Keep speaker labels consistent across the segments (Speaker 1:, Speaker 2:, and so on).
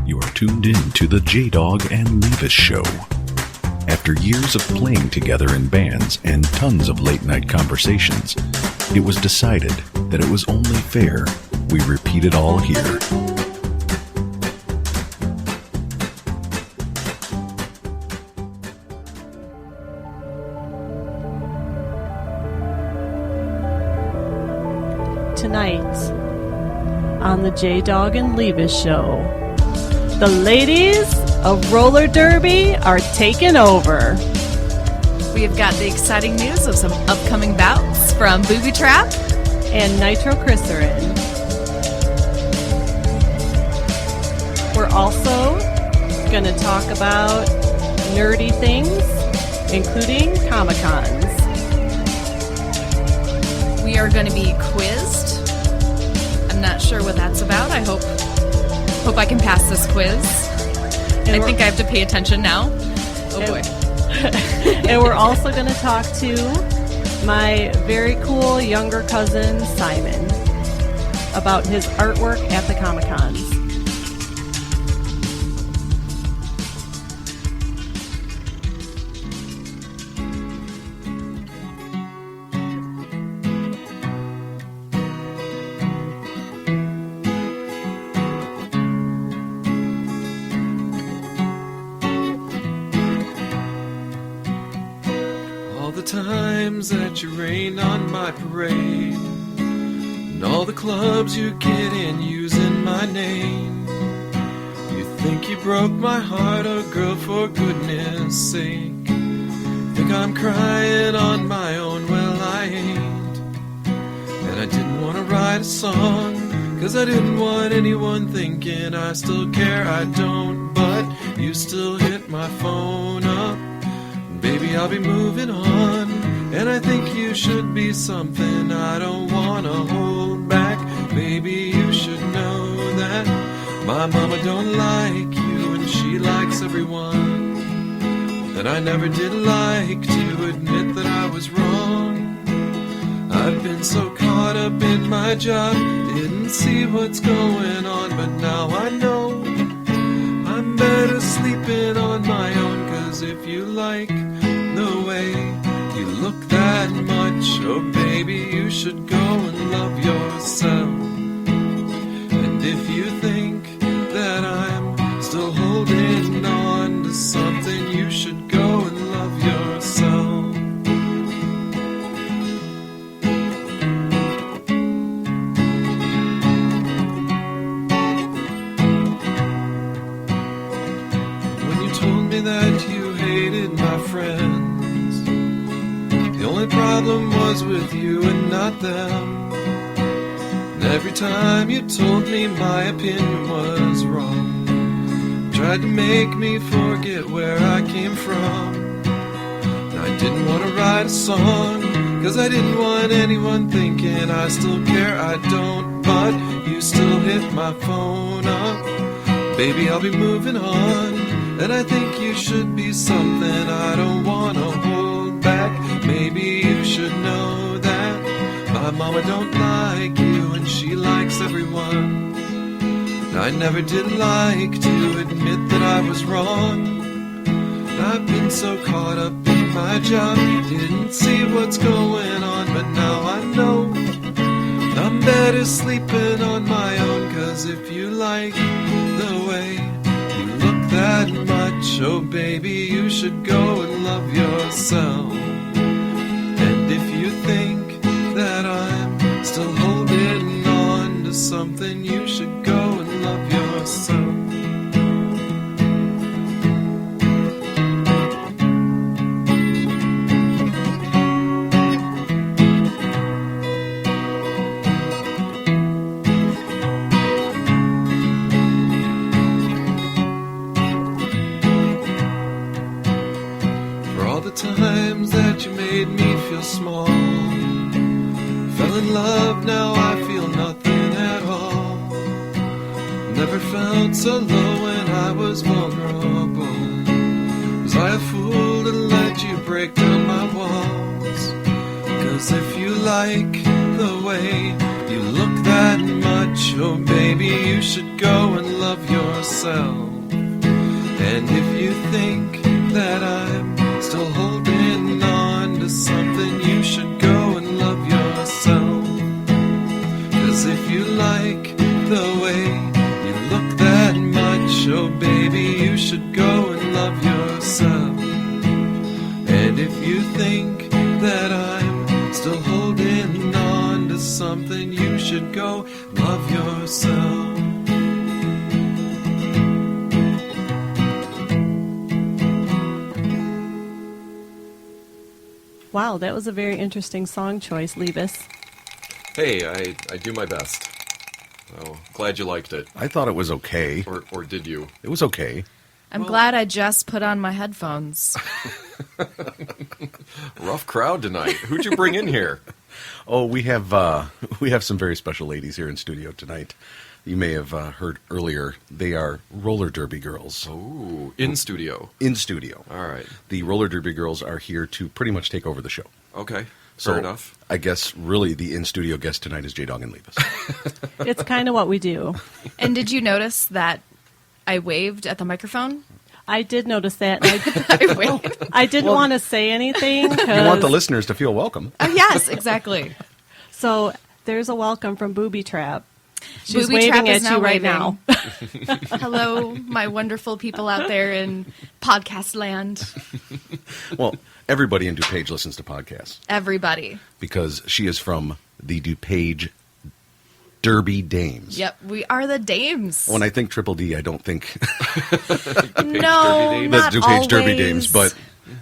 Speaker 1: You are tuned in to the JDawg and Leevis Show. After years of playing together in bands and tons of late-night conversations, it was decided that it was only fair we repeat it all here.
Speaker 2: Tonight on the JDawg and Leevis Show, the ladies of roller derby are taking over.
Speaker 3: We have got the exciting news of some upcoming bouts from Boobie Trap
Speaker 2: and nitroglycerin. We're also going to talk about nerdy things, including Comic-Cons.
Speaker 3: We are going to be quizzed. I'm not sure what that's about. I hope I can pass this quiz. I think I have to pay attention now. Oh boy.
Speaker 2: And we're also going to talk to my very cool younger cousin, Simon, about his artwork at the Comic-Cons.
Speaker 4: Times that you rain on my parade, and all the clubs you get in using my name. You think you broke my heart, oh girl, for goodness sake. Think I'm crying on my own, well I ain't. And I didn't want to write a song, cause I didn't want anyone thinking I still care. I don't, but you still hit my phone up. Baby, I'll be moving on, and I think you should be something I don't wanna hold back. Baby, you should know that my mama don't like you, and she likes everyone. And I never did like to admit that I was wrong. I've been so caught up in my job, didn't see what's going on, but now I know I'm better sleeping on my own. Cause if you like the way you look that much, oh baby, you should go and love yourself. And if you think that I'm still holding on to something, you should go and love yourself. When you told me that you hated my friends, the only problem was with you and not them. And every time you told me my opinion was wrong, tried to make me forget where I came from. And I didn't want to write a song, cause I didn't want anyone thinking I still care. I don't, but you still hit my phone up. Baby, I'll be moving on, and I think you should be something I don't want to hold back. Maybe you should know that my mama don't like you, and she likes everyone. I never did like to admit that I was wrong. I've been so caught up in my job, didn't see what's going on, but now I know I'm better sleeping on my own. Cause if you like the way you look that much, oh baby, you should go and love yourself. And if you think that I'm still holding on to something, you should go and love yourself. Times that you made me feel small, fell in love, now I feel nothing at all. Never felt so low when I was vulnerable. Was I a fool to let you break down my walls? Cause if you like the way you look that much, oh baby, you should go and love yourself. yourself. And if you think that I'm still holding on to something, you should go and love yourself. 'Cause if you like the way you look that much, oh baby, you should go and love yourself. And if you think that I'm still holding on to something, you should go love yourself.
Speaker 2: Wow, that was a very interesting song choice, Leevis.
Speaker 5: Hey, I do my best. Oh, glad you liked it.
Speaker 1: I thought it was okay.
Speaker 5: Or did you?
Speaker 1: It was okay.
Speaker 3: I'm glad I just put on my headphones.
Speaker 5: Rough crowd tonight. Who'd you bring in here?
Speaker 1: Oh, we have some very special ladies here in studio tonight. You may have heard earlier, they are roller derby girls.
Speaker 5: Oh, in studio.
Speaker 1: In studio.
Speaker 5: All right.
Speaker 1: The roller derby girls are here to pretty much take over the show.
Speaker 5: Okay.
Speaker 1: So
Speaker 5: Fair enough.
Speaker 1: I guess really the in-studio guest tonight is JDawg and Leevis.
Speaker 2: It's kind of what we do.
Speaker 3: And did you notice that I waved at the microphone?
Speaker 2: I did notice that. And
Speaker 3: I waved.
Speaker 2: I didn't want to say anything.
Speaker 1: You want the listeners to feel welcome.
Speaker 3: Oh, yes, exactly.
Speaker 2: So there's a welcome from Boobie Trap. She's
Speaker 3: Boobie Trap
Speaker 2: waving
Speaker 3: is
Speaker 2: at you
Speaker 3: now
Speaker 2: right
Speaker 3: waving.
Speaker 2: now.
Speaker 3: Hello, my wonderful people out there in podcast land.
Speaker 1: Well, everybody in DuPage listens to podcasts
Speaker 3: Everybody.
Speaker 1: because she is from the DuPage Derby Dames.
Speaker 3: Yep, we are the dames.
Speaker 1: When I think Triple D, I don't think
Speaker 3: No,
Speaker 5: Derby Dames.
Speaker 1: the
Speaker 3: not
Speaker 1: DuPage Derby
Speaker 3: always.
Speaker 1: Dames, but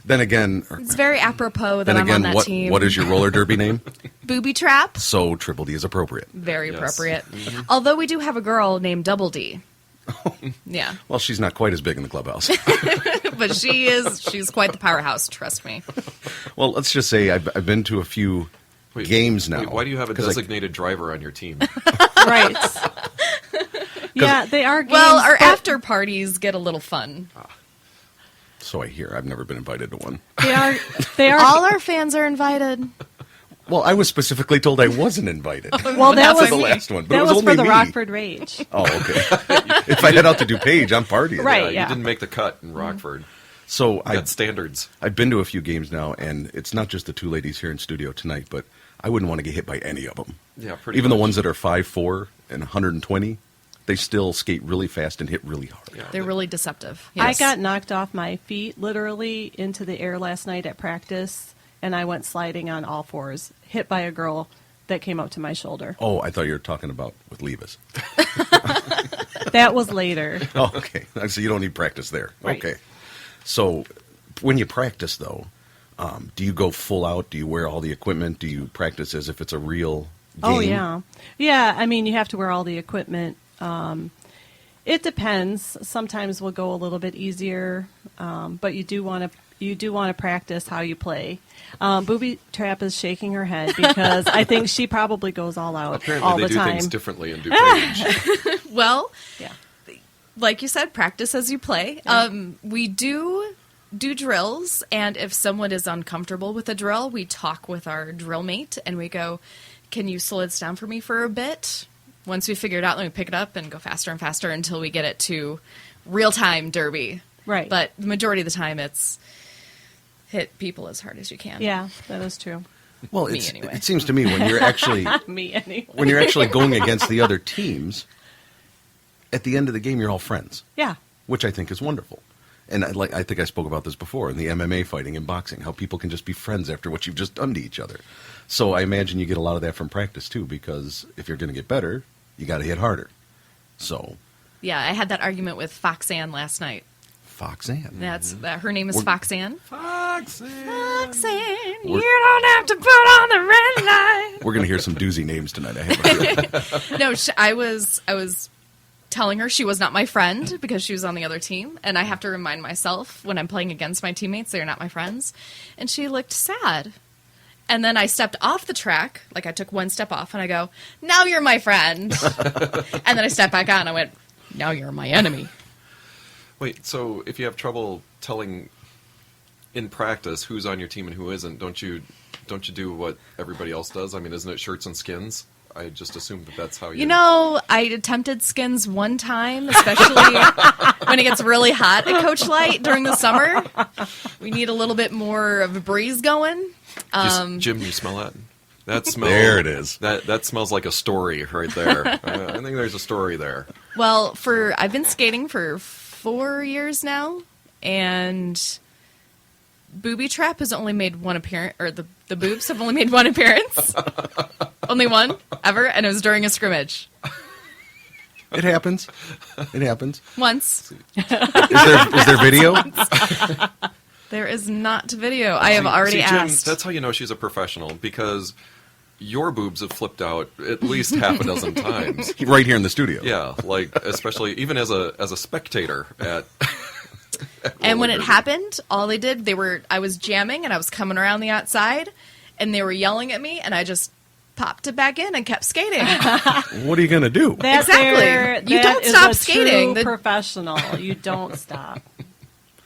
Speaker 1: then again,
Speaker 3: It's very apropos that
Speaker 1: then
Speaker 3: I'm on
Speaker 1: again,
Speaker 3: that team.
Speaker 1: what is your roller derby name?
Speaker 3: Booby Trap?
Speaker 1: So Triple D is appropriate.
Speaker 3: Very
Speaker 5: Yes.
Speaker 3: appropriate. Although we do have a girl named Double D. Yeah,
Speaker 1: Well, she's not quite as big in the clubhouse.
Speaker 3: but she's quite the powerhouse, trust me.
Speaker 1: Well, let's just say I've been to a few games now.
Speaker 5: Wait, why do you have a
Speaker 1: 'Cause
Speaker 5: designated driver on your team?
Speaker 2: Right. Yeah, they are games.
Speaker 3: Well, our
Speaker 2: but
Speaker 3: after parties get a little fun.
Speaker 1: So I hear. I've never been invited to one.
Speaker 2: They are.
Speaker 3: All our fans are invited.
Speaker 1: Well, I was specifically told I wasn't invited.
Speaker 2: Well, that
Speaker 1: For
Speaker 2: was
Speaker 1: the last one, but
Speaker 2: that
Speaker 1: it was
Speaker 2: was
Speaker 1: only
Speaker 2: for the
Speaker 1: me.
Speaker 2: Rockford Rage.
Speaker 1: Oh, okay. If I head out to DuPage, I'm partying.
Speaker 2: Right.
Speaker 5: You
Speaker 2: yeah.
Speaker 5: didn't make the cut in Rockford.
Speaker 1: So
Speaker 5: You got standards.
Speaker 1: I've been to a few games now, and it's not just the two ladies here in studio tonight, but I wouldn't want to get hit by any of them.
Speaker 5: Yeah, pretty
Speaker 1: Even the
Speaker 5: much.
Speaker 1: ones that are 5'4" and 120, they still skate really fast and hit really hard.
Speaker 5: Yeah,
Speaker 3: They're really deceptive.
Speaker 2: I
Speaker 3: Yes.
Speaker 2: got knocked off my feet literally into the air last night at practice, and I went sliding on all fours, hit by a girl that came up to my shoulder.
Speaker 1: Oh, I thought you were talking about with Leevis.
Speaker 2: That was later.
Speaker 1: Oh, okay. So you don't need practice there.
Speaker 2: Right.
Speaker 1: Okay. So when you practice, though, do you go full out? Do you wear all the equipment? Do you practice as if it's a real game?
Speaker 2: Oh, yeah. Yeah, I mean, you have to wear all the equipment. It depends. Sometimes we'll go a little bit easier, but you do want to practice how you play. Boobie Trap is shaking her head because I think she probably goes all out
Speaker 5: Apparently
Speaker 2: all
Speaker 5: they
Speaker 2: the
Speaker 5: do
Speaker 2: time.
Speaker 5: things differently in DuPage.
Speaker 3: Well,
Speaker 2: Yeah.
Speaker 3: like you said, practice as you play. We do drills, and if someone is uncomfortable with a drill, we talk with our drill mate, and we go, can you slow this down for me for a bit? Once we figure it out, then we pick it up and go faster and faster until we get it to real-time derby.
Speaker 2: Right.
Speaker 3: But the majority of the time, it's hit people as hard as you can.
Speaker 2: Yeah, that is true.
Speaker 1: Well,
Speaker 3: Me, anyway.
Speaker 1: it seems to me when you're actually
Speaker 2: Me anyway.
Speaker 1: when you're actually going against the other teams, at the end of the game, you're all friends,
Speaker 2: Yeah.
Speaker 1: which I think is wonderful. And I think I spoke about this before in the MMA fighting and boxing, how people can just be friends after what you've just done to each other. So I imagine you get a lot of that from practice, too, because if you're going to get better, you got to hit harder. So,
Speaker 3: Yeah, I had that argument with Foxanne last night.
Speaker 1: Foxanne.
Speaker 3: That's her name is
Speaker 1: We're-
Speaker 3: Foxanne.
Speaker 5: Foxy.
Speaker 3: Foxanne,
Speaker 1: We're-
Speaker 3: you don't have to put on the red light.
Speaker 1: We're going to hear some doozy names tonight, I have a feeling.
Speaker 3: No, I was telling her she was not my friend because she was on the other team, and I have to remind myself when I'm playing against my teammates they're not my friends. And she looked sad. And then I stepped off the track, like I took one step off, and I go, now you're my friend. And then I stepped back on, and I went, now you're my enemy.
Speaker 5: Wait, so if you have trouble telling in practice who's on your team and who isn't, don't you do what everybody else does? I mean, isn't it shirts and skins? I just assumed that that's how you...
Speaker 3: You know, I attempted skins one time, especially when it gets really hot at Coach Light during the summer. We need a little bit more of a breeze going.
Speaker 5: Jim, you smell that? That smells...
Speaker 1: There it is.
Speaker 5: That smells like a story right there. I think there's a story there.
Speaker 3: Well, I've been skating for 4 years now, and Boobie Trap has only made one appearance, or the boobs have only made one appearance. Only one, ever, and it was during a scrimmage.
Speaker 1: It happens. It happens.
Speaker 3: Once.
Speaker 1: Is there video?
Speaker 3: There is not video. I have already
Speaker 5: Jim,
Speaker 3: asked.
Speaker 5: that's how you know she's a professional, because your boobs have flipped out at least half a dozen times.
Speaker 1: Right here in the studio.
Speaker 5: Yeah, like, especially even as a spectator at...
Speaker 3: And when it
Speaker 5: derby.
Speaker 3: happened, all they did, I was jamming and I was coming around the outside, and they were yelling at me, and I just popped it back in and kept skating.
Speaker 1: What are you going to do?
Speaker 3: Exactly. You don't stop skating.
Speaker 2: True professional. You don't stop.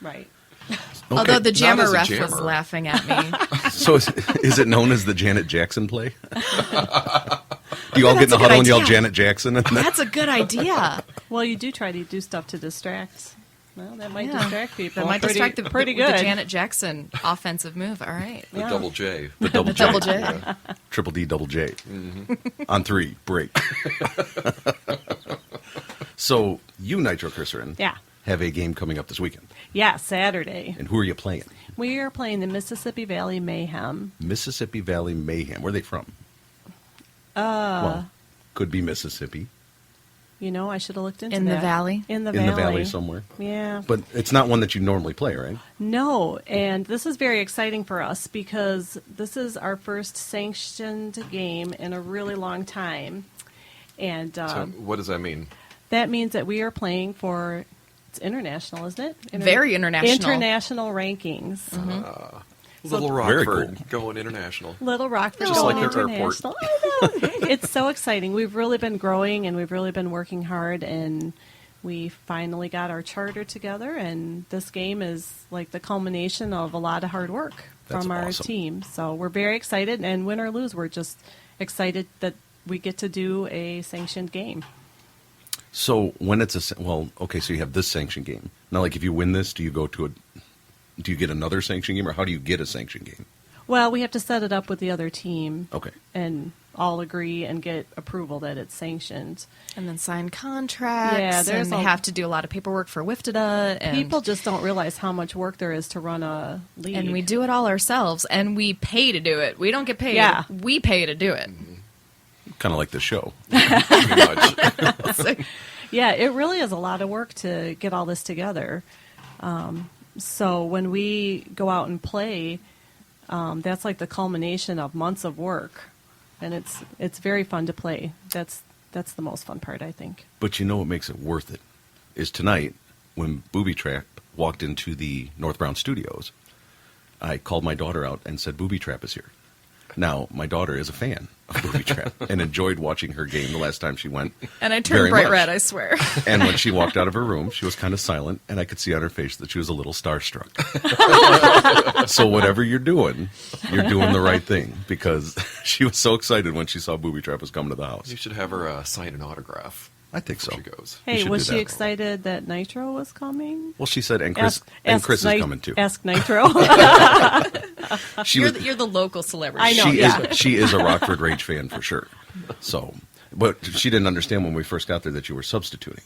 Speaker 2: Right.
Speaker 1: Okay.
Speaker 3: Although the jammer
Speaker 5: as a
Speaker 3: ref
Speaker 5: jammer.
Speaker 3: was laughing at me.
Speaker 1: So is it known as the Janet Jackson play? Do you all get in
Speaker 3: That's
Speaker 1: the
Speaker 3: a good
Speaker 1: huddle and yell
Speaker 3: idea.
Speaker 1: Janet Jackson? And then...
Speaker 3: That's a good idea.
Speaker 2: Well, you do try to do stuff to distract. Well, that might
Speaker 3: Yeah.
Speaker 2: distract people.
Speaker 3: That might
Speaker 2: pretty,
Speaker 3: distract the
Speaker 2: pretty
Speaker 3: with
Speaker 2: good.
Speaker 3: the Janet Jackson offensive move. All right.
Speaker 5: The
Speaker 2: Yeah.
Speaker 5: double J.
Speaker 1: The double J.
Speaker 3: Double J.
Speaker 5: Yeah.
Speaker 1: Triple D, double J. On 3, break. So you, Nitro Curserin,
Speaker 2: Yeah.
Speaker 1: have a game coming up this weekend.
Speaker 2: Yeah, Saturday.
Speaker 1: And who are you playing?
Speaker 2: We are playing the Mississippi Valley Mayhem.
Speaker 1: Mississippi Valley Mayhem. Where are they from? Well, could be Mississippi.
Speaker 2: You know, I should have looked into
Speaker 3: In the
Speaker 2: that.
Speaker 3: valley?
Speaker 2: In the
Speaker 1: In
Speaker 2: valley.
Speaker 1: the valley somewhere.
Speaker 2: Yeah.
Speaker 1: But it's not one that you normally play, right?
Speaker 2: No, and this is very exciting for us because this is our first sanctioned game in a really long time. And
Speaker 5: So what does that mean?
Speaker 2: that means that we are playing for, it's international, isn't it?
Speaker 3: Very international.
Speaker 2: International rankings.
Speaker 5: Little
Speaker 1: Very
Speaker 5: Rockford
Speaker 1: cool.
Speaker 5: going international.
Speaker 2: Little Rockford
Speaker 5: Just
Speaker 2: going
Speaker 5: like their airport.
Speaker 2: international. I know. It's so exciting. We've really been growing and we've really been working hard, and we finally got our charter together, and this game is like the culmination of a lot of hard work
Speaker 1: That's
Speaker 2: from our
Speaker 1: awesome.
Speaker 2: team. So we're very excited, and win or lose, we're just excited that we get to do a sanctioned game.
Speaker 1: So when it's so you have this sanction game. Now, like if you win this, do you get another sanction game, or how do you get a sanction game?
Speaker 2: Well, we have to set it up with the other team.
Speaker 1: Okay.
Speaker 2: And all agree and get approval that it's sanctioned.
Speaker 3: And then sign contracts.
Speaker 2: Yeah, there's
Speaker 3: and they
Speaker 2: a-
Speaker 3: have to do a lot of paperwork for Vegeta. And
Speaker 2: People just don't realize how much work there is to run a league.
Speaker 3: And we do it all ourselves, and we pay to do it. We don't get paid.
Speaker 2: Yeah.
Speaker 3: We pay to do it.
Speaker 1: Kind of like the show.
Speaker 5: Pretty much.
Speaker 3: So-
Speaker 2: Yeah, it really is a lot of work to get all this together. So when we go out and play, that's like the culmination of months of work, and it's very fun to play. That's the most fun part, I think.
Speaker 1: But you know what makes it worth it is tonight when Boobie Trap walked into the North Brown studios, I called my daughter out and said, Boobie Trap is here. Now, my daughter is a fan of Boobie Trap and enjoyed watching her game the last time she went.
Speaker 3: and I
Speaker 1: very
Speaker 3: turned bright
Speaker 1: much.
Speaker 3: red, I swear.
Speaker 1: And when she walked out of her room, she was kind of silent, and I could see on her face that she was a little starstruck. So whatever you're doing the right thing, because she was so excited when she saw Boobie Trap was coming to the house.
Speaker 5: You should have her sign an autograph.
Speaker 1: I think so.
Speaker 5: Before she goes.
Speaker 1: You
Speaker 2: Hey,
Speaker 1: should
Speaker 2: was
Speaker 1: do
Speaker 2: she
Speaker 1: that.
Speaker 2: excited that Nitro was coming?
Speaker 1: Well, she said, and Chris is coming too.
Speaker 2: Ask Nitro.
Speaker 1: She
Speaker 3: You're
Speaker 1: was,
Speaker 3: you're the local celebrity.
Speaker 2: I know.
Speaker 1: she
Speaker 2: yeah.
Speaker 1: she is a Rockford Rage fan for sure. So, but she didn't understand when we first got there that you were substituting,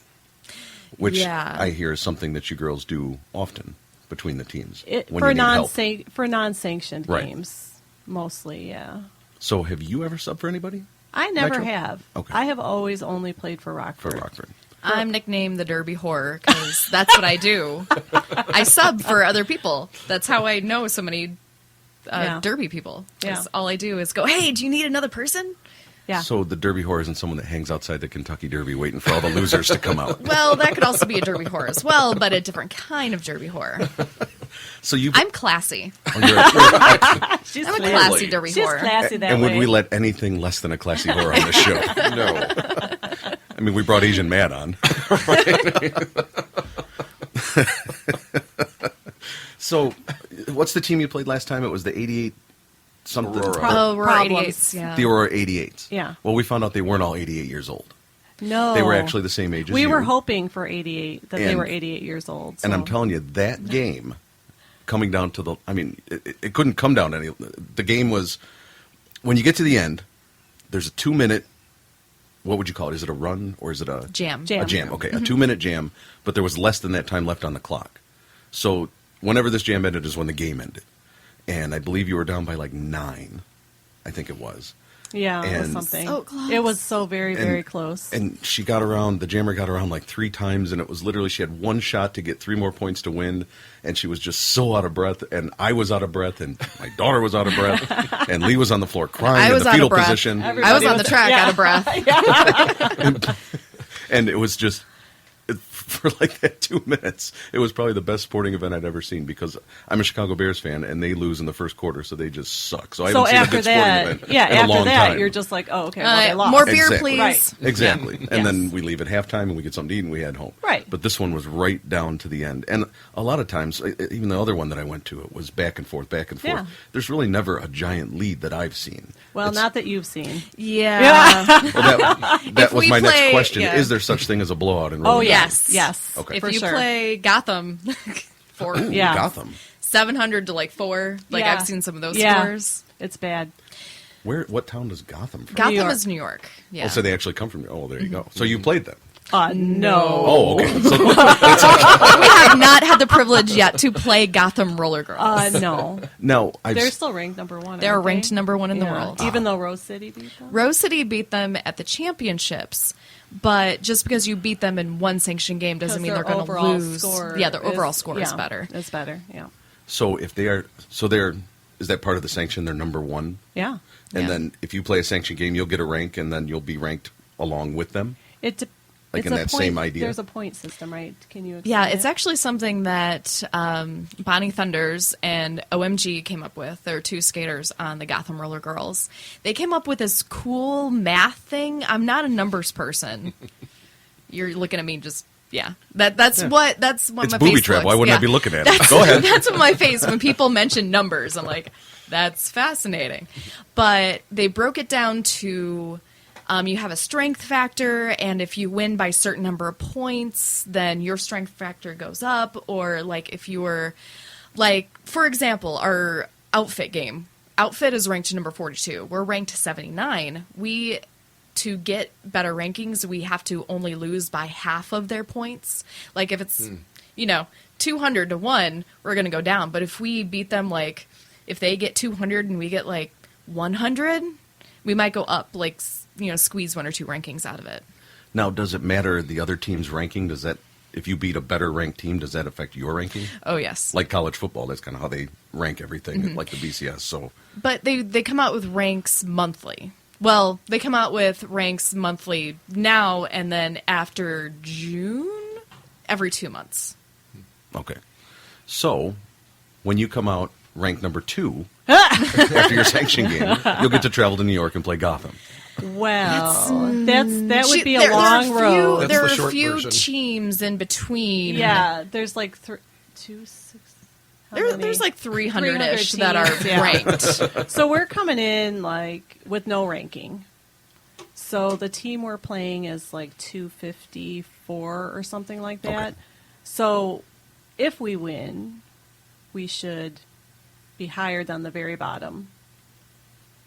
Speaker 1: which
Speaker 3: Yeah.
Speaker 1: I hear is something that you girls do often between the teams when
Speaker 2: For
Speaker 1: you need help.
Speaker 2: for non-sanctioned
Speaker 1: Right.
Speaker 2: games, mostly, yeah.
Speaker 1: So, have you ever subbed for anybody
Speaker 2: I never
Speaker 1: Nitro?
Speaker 2: have.
Speaker 1: Okay.
Speaker 2: I have always only played for
Speaker 1: for
Speaker 2: Rockford.
Speaker 1: Rockford?
Speaker 3: I'm nicknamed the Derby Whore because that's what I do. I sub for other people. That's how I know so many
Speaker 2: Yeah.
Speaker 3: Derby people. 'Cause
Speaker 2: Yeah.
Speaker 3: all I do is go, hey, do you need another person?
Speaker 2: Yeah.
Speaker 1: So the Derby whore isn't someone that hangs outside the Kentucky Derby waiting for all the losers to come out.
Speaker 3: Well, that could also be a Derby whore as well, but a different kind of Derby whore.
Speaker 1: So you,
Speaker 3: I'm classy.
Speaker 2: She's
Speaker 3: I'm a
Speaker 2: classy.
Speaker 3: classy Derby
Speaker 2: She's
Speaker 3: whore.
Speaker 2: classy that
Speaker 1: and
Speaker 2: way.
Speaker 1: would we let anything less than a classy whore on the show?
Speaker 5: No.
Speaker 1: I mean, we brought Asian Matt on. So, what's the team you played last time? It was the 88
Speaker 6: something.
Speaker 3: Aurora
Speaker 2: Problems.
Speaker 3: 88s, yeah.
Speaker 6: The Aurora 88s.
Speaker 2: Yeah.
Speaker 6: Well, we found out they weren't all 88 years old.
Speaker 2: No.
Speaker 6: They were actually the same age as
Speaker 2: We
Speaker 6: you.
Speaker 2: were hoping for 88, that they
Speaker 6: And-
Speaker 2: were 88 years old.
Speaker 6: And I'm
Speaker 2: so-
Speaker 6: telling you, that game, coming down to the, I mean, it couldn't come down to any. The game was, when you get to the end, there's a 2-minute, what would you call it? Is it a run or is it a
Speaker 3: Jam.
Speaker 6: A jam, okay, a 2-minute jam, but there was less than that time left on the clock. So whenever this jam ended is when the game ended. And I believe you were down by like 9, I think it was.
Speaker 2: Yeah, it was
Speaker 6: And-
Speaker 2: something.
Speaker 3: So close.
Speaker 2: It was so very, very
Speaker 6: And-
Speaker 2: close.
Speaker 6: And she got around, the jammer got around like 3 times, and it was literally, she had 1 shot to get 3 more points to win, and she was just so out of breath, and I was out of breath, and my daughter was out of breath, and Lee was on the floor crying
Speaker 3: I
Speaker 6: in
Speaker 3: was
Speaker 6: the
Speaker 3: out
Speaker 6: fetal
Speaker 3: of breath.
Speaker 6: position.
Speaker 3: I was on the track out of breath.
Speaker 6: And it was just, for like that 2 minutes, it was probably the best sporting event I'd ever seen, because I'm a Chicago Bears fan, and they lose in the first quarter, so they just suck. So I
Speaker 2: So
Speaker 6: haven't seen a
Speaker 2: after
Speaker 6: good sporting
Speaker 2: that,
Speaker 6: event
Speaker 2: yeah,
Speaker 6: in a
Speaker 2: after
Speaker 6: long
Speaker 2: that,
Speaker 6: time.
Speaker 2: you're just like, oh, okay, well, they lost.
Speaker 3: More beer,
Speaker 6: Exactly.
Speaker 3: please.
Speaker 2: Right.
Speaker 6: Exactly. And
Speaker 2: Yes.
Speaker 6: then we leave at halftime and we get something to eat and we head home.
Speaker 2: Right.
Speaker 6: But this one was right down to the end. And a lot of times, even the other one that I went to, it was back and forth, back and forth.
Speaker 2: Yeah.
Speaker 6: There's really never a giant lead that I've seen.
Speaker 2: Well,
Speaker 6: It's-
Speaker 2: not that you've seen.
Speaker 3: Yeah.
Speaker 6: Well, that
Speaker 3: If
Speaker 6: was
Speaker 3: we
Speaker 6: my next
Speaker 3: play-
Speaker 6: question.
Speaker 3: yeah.
Speaker 6: Is there such thing as a blowout in
Speaker 2: Oh,
Speaker 6: roller
Speaker 2: yes.
Speaker 6: derby?
Speaker 2: Yes.
Speaker 6: Okay.
Speaker 3: If
Speaker 2: For
Speaker 3: you
Speaker 2: sure.
Speaker 3: play Gotham for
Speaker 6: Ooh,
Speaker 2: Yeah.
Speaker 6: Gotham.
Speaker 3: 700 to like 4, like
Speaker 2: Yeah.
Speaker 3: I've seen some of those
Speaker 2: Yeah.
Speaker 3: scores.
Speaker 2: It's bad.
Speaker 6: What town does Gotham from?
Speaker 3: Gotham
Speaker 2: York.
Speaker 3: is New York. Yeah.
Speaker 6: Oh, so they actually come from. Oh, there you go. So you played them.
Speaker 2: No.
Speaker 6: Oh, okay. So,
Speaker 3: we have not had the privilege yet to play Gotham Roller Girls.
Speaker 2: No.
Speaker 6: now
Speaker 2: They're still ranked number 1.
Speaker 3: They're
Speaker 2: aren't they?
Speaker 3: ranked number 1 in the
Speaker 2: Yeah.
Speaker 3: world.
Speaker 2: Even though Rose City beat them?
Speaker 3: Rose City beat them at the championships, but just because you beat them in one sanctioned game doesn't mean they're going to lose.
Speaker 2: Score
Speaker 3: Yeah, their overall
Speaker 2: is-
Speaker 3: score is
Speaker 2: yeah,
Speaker 3: better.
Speaker 2: It's better, yeah.
Speaker 6: so if they are, so they're, is that part of the sanction? They're number 1?
Speaker 2: Yeah.
Speaker 6: And
Speaker 3: Yeah.
Speaker 6: then if you play a sanctioned game, you'll get a rank, and then you'll be ranked along with them. Like
Speaker 2: It's
Speaker 6: in
Speaker 2: a
Speaker 6: that
Speaker 2: point,
Speaker 6: same idea?
Speaker 2: There's a point system, right? Can you explain
Speaker 3: Yeah, it's
Speaker 2: it?
Speaker 3: actually something that Bonnie Thunders and OMG came up with. There are 2 skaters on the Gotham Roller Girls. They came up with this cool math thing. I'm not a numbers person. You're looking at me just, yeah. That's what
Speaker 6: It's
Speaker 3: my
Speaker 6: booby
Speaker 3: face
Speaker 6: trap.
Speaker 3: looks.
Speaker 6: Why wouldn't I
Speaker 3: Yeah.
Speaker 6: be looking at it? Go ahead.
Speaker 3: That's what my face, when people mention numbers, I'm like, that's fascinating. But they broke it down to you have a strength factor, and if you win by a certain number of points, then your strength factor goes up. Or, like, if you were, like, for example, our outfit game. Outfit is ranked number 42. We're ranked 79. To get better rankings, we have to only lose by half of their points. Like, if it's, 200 to 1, we're going to go down. But if we beat them, like, if they get 200 and we get, like, 100, we might go up, like, squeeze 1 or 2 rankings out of it.
Speaker 6: Now, does it matter the other team's ranking? Does that, if you beat a better ranked team, does that affect your ranking?
Speaker 3: Oh, yes.
Speaker 6: Like college football, that's kind of how they rank everything,
Speaker 3: Mm-hmm.
Speaker 6: like the BCS. So,
Speaker 3: But they come out with ranks monthly. Well, they come out with ranks monthly now, and then after June, every 2 months.
Speaker 6: okay. So, when you come out ranked number 2 after your sanction game, you'll get to travel to New York and play Gotham.
Speaker 2: Well, that would be a
Speaker 3: There
Speaker 2: long
Speaker 3: are
Speaker 2: road.
Speaker 5: That's
Speaker 3: There
Speaker 5: the
Speaker 3: are a
Speaker 5: short
Speaker 3: few
Speaker 5: version.
Speaker 3: teams in between.
Speaker 2: Yeah, there's like 2, 6. how many?
Speaker 3: There's like 300-ish
Speaker 2: 300
Speaker 3: that are
Speaker 2: teams, yeah.
Speaker 3: ranked.
Speaker 2: So we're coming in like with no ranking. So the team we're playing is like 254 or something like that.
Speaker 6: Okay.
Speaker 2: So if we win, we should be higher than the very bottom,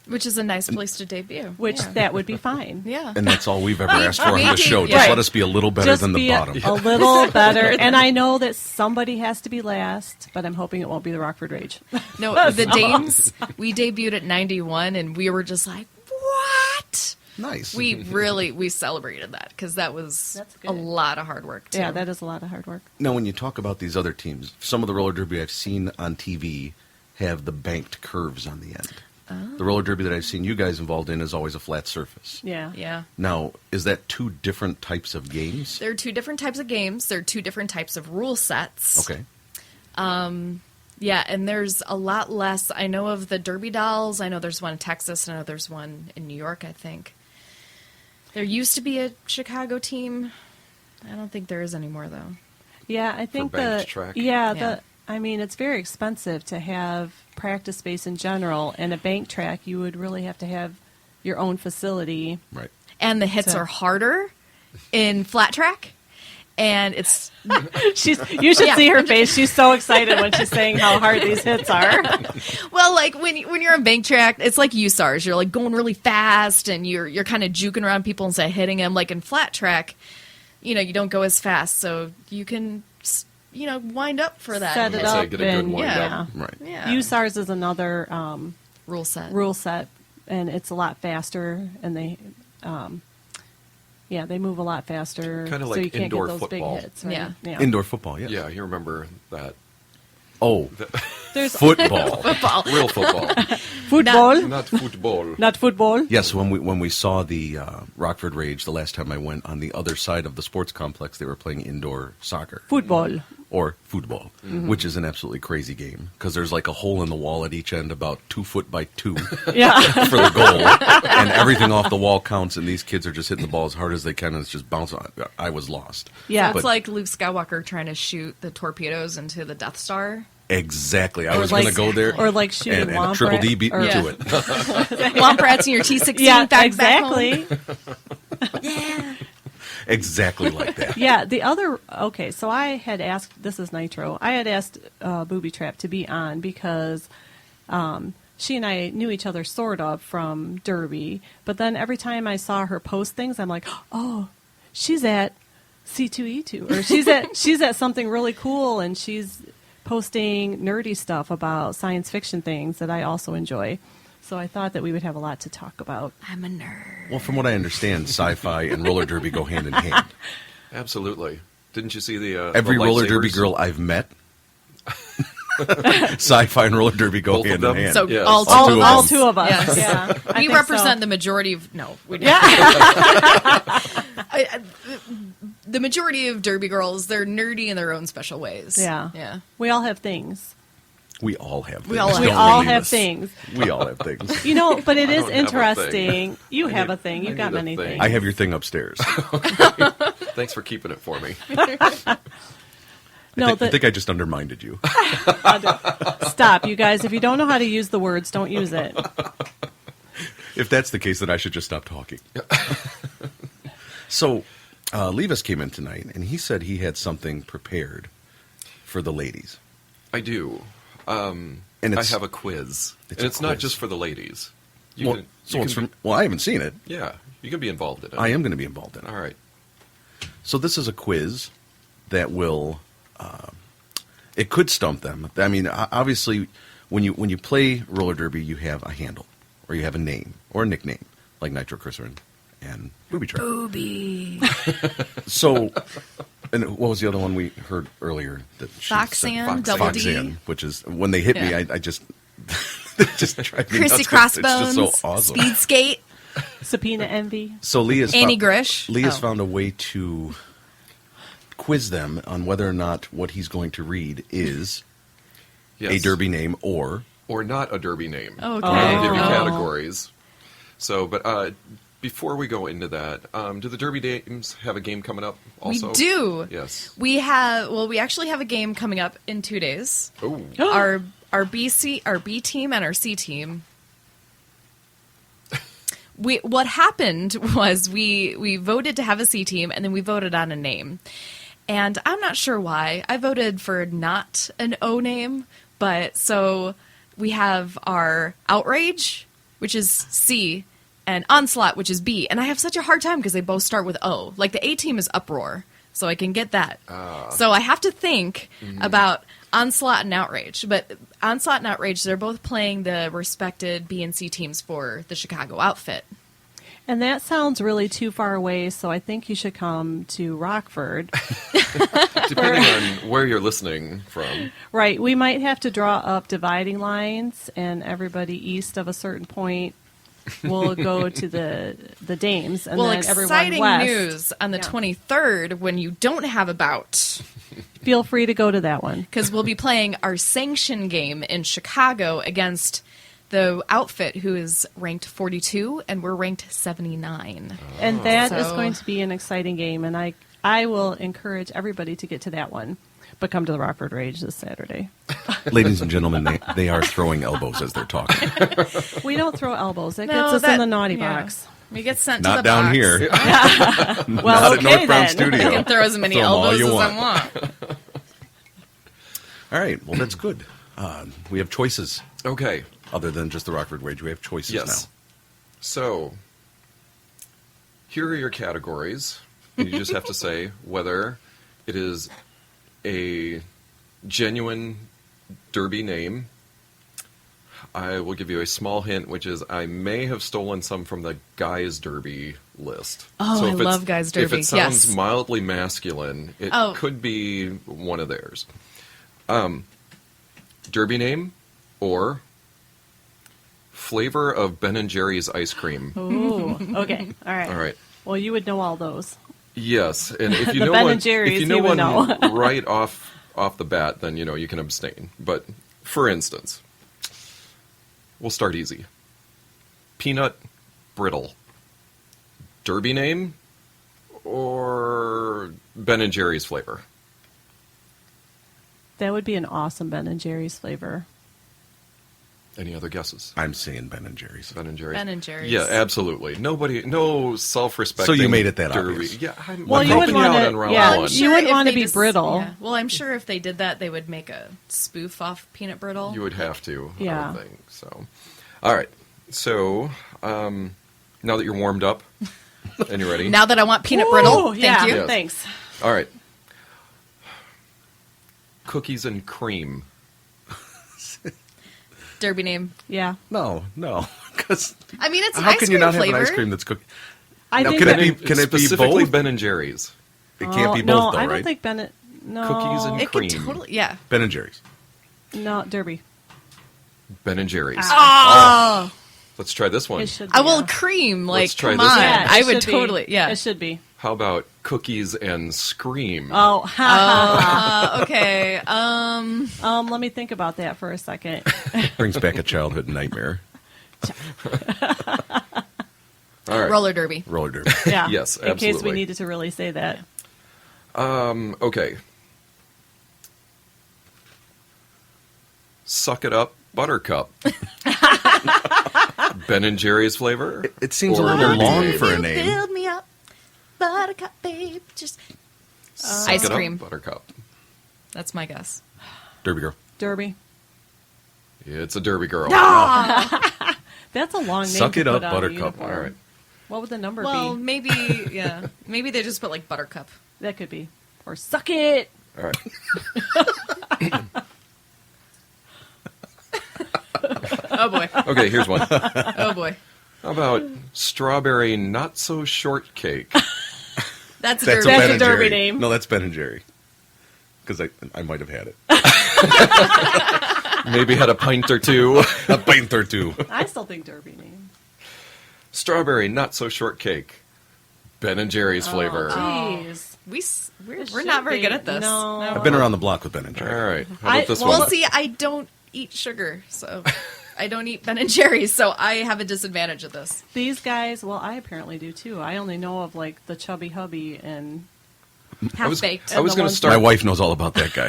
Speaker 3: Which is a nice place to debut.
Speaker 2: which
Speaker 3: yeah.
Speaker 2: that would be fine.
Speaker 3: Yeah.
Speaker 6: And that's all we've ever asked for on this show. Just
Speaker 2: Right.
Speaker 6: let us be a little better
Speaker 2: Just
Speaker 6: than the
Speaker 2: be
Speaker 6: bottom.
Speaker 2: a little better. And I know that somebody has to be last, but I'm hoping it won't be the Rockford Rage.
Speaker 3: No, the Dames, we debuted at 91, and we were just like, what?
Speaker 6: Nice.
Speaker 3: We celebrated that, because that was
Speaker 2: That's good.
Speaker 3: a lot of hard work, too.
Speaker 2: Yeah, that is a lot of hard work.
Speaker 6: Now, when you talk about these other teams, some of the roller derby I've seen on TV have the banked curves on the end. The roller derby that I've seen you guys involved in is always a flat surface.
Speaker 2: Yeah.
Speaker 3: Yeah.
Speaker 6: Now, is that 2 different types of games?
Speaker 3: There are 2 different types of games. There are 2 different types of rule sets.
Speaker 6: Okay.
Speaker 3: Yeah, and there's a lot less. I know of the Derby Dolls. I know there's one in Texas. I know there's one in New York, I think. There used to be a Chicago team. I don't think there is anymore, though.
Speaker 2: Yeah, I think
Speaker 5: banked track?
Speaker 2: Yeah,
Speaker 3: Yeah.
Speaker 2: I mean, it's very expensive to have practice space in general, and a bank track, you would really have to have your own facility.
Speaker 6: Right.
Speaker 3: And the hits
Speaker 2: So-
Speaker 3: are harder in flat track. And it's
Speaker 2: You should see her face. She's so excited when she's saying how hard these hits are.
Speaker 3: well, like when you're on bank track, it's like USARs. You're like going really fast, and you're kind of juking around people instead of hitting them. Like in flat track, you don't go as fast, so you can wind up for that.
Speaker 2: Set it
Speaker 5: I'd say
Speaker 2: up
Speaker 5: get a good
Speaker 2: and
Speaker 5: wind
Speaker 3: up.
Speaker 6: Right.
Speaker 3: Yeah.
Speaker 2: USARS is another
Speaker 3: Rule set.
Speaker 2: rule set, and it's a lot faster, and they move a lot faster.
Speaker 5: Kinda
Speaker 2: so
Speaker 5: like
Speaker 2: you can't
Speaker 5: indoor
Speaker 2: get those
Speaker 5: football.
Speaker 2: big hits. Right?
Speaker 3: Yeah.
Speaker 6: Indoor football, yes.
Speaker 5: Yeah, you remember that.
Speaker 6: Oh,
Speaker 2: There's
Speaker 6: football.
Speaker 5: Real football.
Speaker 2: football,
Speaker 5: Not football.
Speaker 2: not football.
Speaker 6: Yes, when we saw the Rockford Rage the last time I went, on the other side of the sports complex, they were playing indoor soccer.
Speaker 2: Football.
Speaker 6: Or football,
Speaker 2: Mm-hmm.
Speaker 6: which is an absolutely crazy game because there's like a hole in the wall at each end about 2 foot by 2
Speaker 2: Yeah.
Speaker 6: for the goal, and everything off the wall counts. And these kids are just hitting the ball as hard as they can, and it's just bouncing. I was lost.
Speaker 2: Yeah.
Speaker 3: It's
Speaker 6: But-
Speaker 3: like Luke Skywalker trying to shoot the torpedoes into the Death Star.
Speaker 6: Exactly. I
Speaker 2: Or
Speaker 6: was
Speaker 2: like-
Speaker 6: going to go there,
Speaker 2: or like shooting
Speaker 6: and a triple
Speaker 2: Womp
Speaker 6: D
Speaker 2: Rat,
Speaker 6: beat
Speaker 2: or-
Speaker 6: me
Speaker 3: Yeah.
Speaker 6: to it.
Speaker 3: Womp rats in your T16
Speaker 2: Yeah,
Speaker 3: back
Speaker 2: exactly.
Speaker 6: Exactly like that.
Speaker 2: Yeah, the other, okay, so I had asked, this is Nitro, I had asked Boobie Trap to be on because she and I knew each other sort of from Derby, but then every time I saw her post things, I'm like, oh, she's at C2E2, or she's at something really cool, and she's posting nerdy stuff about science fiction things that I also enjoy. So I thought that we would have a lot to talk about.
Speaker 3: I'm a nerd.
Speaker 6: Well, from what I understand, sci-fi and roller derby go hand in hand.
Speaker 5: Absolutely. Didn't you see the
Speaker 6: Every
Speaker 5: the
Speaker 6: roller derby
Speaker 5: lightsabers?
Speaker 6: girl I've met, sci-fi and roller derby go
Speaker 5: Both of
Speaker 6: hand
Speaker 5: them?
Speaker 6: in hand.
Speaker 3: So
Speaker 5: Yes.
Speaker 3: all two
Speaker 6: All
Speaker 3: of
Speaker 6: two
Speaker 3: us.
Speaker 6: of
Speaker 2: All
Speaker 6: them.
Speaker 2: two of us.
Speaker 3: Yes.
Speaker 2: Yeah, I
Speaker 3: We
Speaker 2: think
Speaker 3: represent
Speaker 2: so.
Speaker 3: the majority of we don't.
Speaker 2: Yeah.
Speaker 3: The majority of derby girls, they're nerdy in their own special ways.
Speaker 2: Yeah.
Speaker 3: Yeah.
Speaker 2: We all have things.
Speaker 6: We all have things.
Speaker 3: We all have-
Speaker 2: We
Speaker 6: Don't
Speaker 2: all
Speaker 6: leave
Speaker 2: have
Speaker 6: us.
Speaker 2: things.
Speaker 6: We all have things.
Speaker 2: But it is
Speaker 5: don't have a
Speaker 2: interesting.
Speaker 5: thing.
Speaker 2: You
Speaker 5: I
Speaker 2: have
Speaker 5: need-
Speaker 2: a thing.
Speaker 5: I
Speaker 2: You've got
Speaker 5: need a
Speaker 2: many
Speaker 5: thing.
Speaker 2: things.
Speaker 6: I have your thing upstairs.
Speaker 5: Thanks for keeping it for me.
Speaker 2: No,
Speaker 6: I think I just undermined you.
Speaker 2: stop, you guys. If you don't know how to use the words, don't use it.
Speaker 6: If that's the case, then I should just stop talking. So, Leevis came in tonight, and he said he had something prepared for the ladies.
Speaker 5: I do.
Speaker 6: And
Speaker 5: I
Speaker 6: it's,
Speaker 5: have a quiz.
Speaker 6: It's
Speaker 5: And
Speaker 6: a
Speaker 5: it's not
Speaker 6: quiz.
Speaker 5: just for the ladies.
Speaker 6: well, I haven't seen it.
Speaker 5: Yeah, you can be involved in it.
Speaker 6: I am going to be involved in it.
Speaker 5: All right.
Speaker 6: So this is a quiz that will, it could stump them. I mean, obviously, when you play roller derby, you have a handle, or you have a name, or a nickname, like Nitroglycerin and Boobie Trap.
Speaker 3: Boobie.
Speaker 6: So, and what was the other one we heard earlier? That she said?
Speaker 3: Foxan, Double D.
Speaker 6: Foxan, which is, when they hit me,
Speaker 3: Yeah.
Speaker 6: I just, they just drive me
Speaker 3: Chrissy
Speaker 6: nuts 'cause it's
Speaker 3: Crossbones.
Speaker 6: just so awesome.
Speaker 3: Speed Skate.
Speaker 2: Subpoena envy.
Speaker 6: So Leah's
Speaker 3: Annie Grish.
Speaker 6: Leah's
Speaker 3: Oh.
Speaker 6: found a way to quiz them on whether or not what he's going to read is
Speaker 5: Yes.
Speaker 6: a derby name or
Speaker 5: Not a derby name.
Speaker 3: Okay.
Speaker 5: I'll give you
Speaker 2: Oh.
Speaker 5: categories. So, but before we go into that, do the derby dames have a game coming up also?
Speaker 3: We do.
Speaker 5: Yes.
Speaker 3: We actually have a game coming up in 2 days.
Speaker 5: Oh.
Speaker 3: Our B team and our C team. What happened was we voted to have a C team, and then we voted on a name. And I'm not sure why. I voted for not an O name, but so we have our Outrage, which is C, and Onslaught, which is B. And I have such a hard time because they both start with O. Like the A team is Uproar, so I can get that. So I have to think about Onslaught and Outrage. But Onslaught and Outrage, they're both playing the respected B and C teams for the Chicago outfit.
Speaker 2: And that sounds really too far away, so I think you should come to Rockford.
Speaker 5: Depending on where you're listening from.
Speaker 2: Right. We might have to draw up dividing lines, and everybody east of a certain point will go to the dames, and
Speaker 3: Well,
Speaker 2: then everyone
Speaker 3: exciting
Speaker 2: west.
Speaker 3: news on the
Speaker 2: Yeah.
Speaker 3: 23rd when you don't have a bout,
Speaker 2: Feel free to go to that one.
Speaker 3: because we'll be playing our sanction game in Chicago against the outfit who is ranked 42 and we're ranked 79.
Speaker 2: And that is
Speaker 3: So-
Speaker 2: going to be an exciting game, and I will encourage everybody to get to that one. But come to the Rockford Rage this Saturday.
Speaker 6: Ladies and gentlemen, they are throwing elbows as they're talking.
Speaker 2: We don't throw elbows. That
Speaker 3: No,
Speaker 2: gets us
Speaker 3: that-
Speaker 2: in the naughty
Speaker 3: yeah.
Speaker 2: box.
Speaker 3: We get sent to the
Speaker 6: Not down
Speaker 3: box.
Speaker 6: here.
Speaker 2: Well,
Speaker 6: Not
Speaker 2: okay
Speaker 6: at North Brown
Speaker 2: then.
Speaker 6: Studio.
Speaker 3: I can throw as many
Speaker 6: Throw 'em all
Speaker 3: elbows
Speaker 6: you
Speaker 3: as
Speaker 6: want.
Speaker 3: I want.
Speaker 6: All right. Well, that's good. We have choices
Speaker 5: Okay.
Speaker 6: other than just the Rockford Rage. We have choices
Speaker 5: Yes. So, here are your categories. You just have to say whether it is a genuine derby name. I will give you a small hint, which is I may have stolen some from the Guys Derby list.
Speaker 3: Oh,
Speaker 5: so
Speaker 3: I
Speaker 5: if it's-
Speaker 3: love Guys
Speaker 5: If
Speaker 3: Derby,
Speaker 5: it sounds
Speaker 3: yes.
Speaker 5: mildly masculine, it
Speaker 3: Oh.
Speaker 5: could be one of theirs. Derby name or flavor of Ben & Jerry's ice cream.
Speaker 2: Ooh, okay. All right.
Speaker 5: All right.
Speaker 2: Well, you would know all those.
Speaker 5: Yes, and if you
Speaker 2: The
Speaker 5: know
Speaker 2: Ben
Speaker 5: one,
Speaker 2: and Jerry's,
Speaker 5: if you know
Speaker 2: you would
Speaker 5: one
Speaker 2: know.
Speaker 5: right off the bat, then you can abstain. But for instance, we'll start easy. Peanut brittle. Derby name or Ben and Jerry's flavor?
Speaker 2: That would be an awesome Ben & Jerry's flavor.
Speaker 5: Any other guesses?
Speaker 6: now. I'm saying Ben and Jerry's.
Speaker 5: Ben and Jerry's.
Speaker 3: Ben and Jerry's.
Speaker 5: Yeah, absolutely. No self-respect.
Speaker 6: So you made it that
Speaker 5: derby.
Speaker 6: obvious.
Speaker 5: Yeah, I'm
Speaker 2: Well,
Speaker 5: I'm
Speaker 2: you
Speaker 5: helping
Speaker 2: wouldn't
Speaker 5: you out
Speaker 2: want
Speaker 5: on round
Speaker 2: to. Yeah,
Speaker 5: one.
Speaker 2: you wouldn't
Speaker 3: if
Speaker 2: want to
Speaker 3: they
Speaker 2: be
Speaker 3: just-
Speaker 2: brittle.
Speaker 3: yeah. Well, I'm sure if they did that, they would make a spoof off peanut brittle.
Speaker 5: You would have to, I
Speaker 2: Yeah.
Speaker 5: would think. So, all right. So, now that you're warmed up and you're ready.
Speaker 3: Now that I want peanut
Speaker 2: Ooh,
Speaker 3: brittle, thank
Speaker 2: yeah,
Speaker 3: you.
Speaker 5: Yes.
Speaker 2: Thanks.
Speaker 5: All right. Cookies and cream.
Speaker 3: Derby name.
Speaker 2: Yeah.
Speaker 6: No, because
Speaker 3: I mean, it's an
Speaker 6: how
Speaker 3: ice
Speaker 6: can
Speaker 3: cream
Speaker 6: you not
Speaker 3: flavor.
Speaker 6: have an ice cream that's cooked?
Speaker 2: I
Speaker 6: Now,
Speaker 2: think
Speaker 6: can it
Speaker 2: that-
Speaker 6: be- can it be
Speaker 5: specifically
Speaker 6: both?
Speaker 5: Ben and Jerry's?
Speaker 6: It can't be both,
Speaker 2: no,
Speaker 6: though,
Speaker 2: I don't
Speaker 6: right?
Speaker 2: think Bennett. No.
Speaker 5: Cookies and
Speaker 3: It could
Speaker 5: cream.
Speaker 3: totally, yeah.
Speaker 6: Ben and Jerry's.
Speaker 2: No, Derby.
Speaker 5: Ben and Jerry's.
Speaker 3: Oh,
Speaker 5: Let's try this one.
Speaker 2: It should be.
Speaker 3: I will
Speaker 2: yeah.
Speaker 3: cream. Like,
Speaker 5: Let's try
Speaker 3: come
Speaker 5: this
Speaker 3: on.
Speaker 5: one.
Speaker 2: Yeah, it
Speaker 3: I would
Speaker 2: should be.
Speaker 3: totally, yeah.
Speaker 2: It should be.
Speaker 5: How about cookies and scream?
Speaker 2: Oh, ha,
Speaker 3: Okay.
Speaker 2: let me think about that for a second.
Speaker 6: Brings back a childhood nightmare.
Speaker 5: All right.
Speaker 3: Roller derby.
Speaker 6: Roller derby.
Speaker 2: Yeah.
Speaker 5: Yes,
Speaker 2: In case we
Speaker 5: absolutely.
Speaker 2: needed to really say that.
Speaker 5: Okay. Suck it up, Buttercup. Ben and Jerry's flavor.
Speaker 6: It seems a
Speaker 5: Or
Speaker 6: little
Speaker 5: Derby
Speaker 6: long
Speaker 5: name.
Speaker 6: for a name.
Speaker 3: Build me up, buttercup, babe. Just
Speaker 5: Suck
Speaker 3: ice
Speaker 5: it up,
Speaker 3: cream.
Speaker 5: Buttercup.
Speaker 3: That's my guess.
Speaker 6: Derby girl.
Speaker 2: Derby.
Speaker 5: It's a Derby girl.
Speaker 2: That's a long name.
Speaker 6: Suck
Speaker 2: to
Speaker 6: it up,
Speaker 2: put on a
Speaker 6: Buttercup.
Speaker 2: uniform.
Speaker 5: All right.
Speaker 2: What would the number
Speaker 3: Well,
Speaker 2: be?
Speaker 3: maybe, yeah. Maybe they just put like buttercup.
Speaker 2: That could be. Or suck it.
Speaker 5: All right.
Speaker 3: Oh boy.
Speaker 5: Okay, here's one.
Speaker 3: Oh boy.
Speaker 5: How about strawberry not so shortcake?
Speaker 3: That's a
Speaker 6: That's
Speaker 3: derby.
Speaker 6: a
Speaker 2: That's
Speaker 6: Ben
Speaker 2: a
Speaker 6: and
Speaker 2: Derby
Speaker 6: Jerry.
Speaker 2: name.
Speaker 6: No, that's Ben and Jerry. Because I might have had it.
Speaker 5: Maybe had a pint or two.
Speaker 6: A pint or two.
Speaker 2: I still think Derby name.
Speaker 5: Strawberry not so shortcake. Ben and Jerry's flavor.
Speaker 2: Jeez.
Speaker 3: We're not very good at this.
Speaker 2: No.
Speaker 6: I've been around the block with Ben and Jerry.
Speaker 5: All right. How about this
Speaker 2: well,
Speaker 5: one?
Speaker 3: See, I don't eat sugar, so I don't eat Ben and Jerry's, so I have a disadvantage of this.
Speaker 2: These guys, well, I apparently do too. I only know of like the Chubby Hubby and
Speaker 3: Half baked.
Speaker 5: I was
Speaker 2: the
Speaker 5: going
Speaker 2: ones-
Speaker 5: to start.
Speaker 6: My wife knows all about that guy.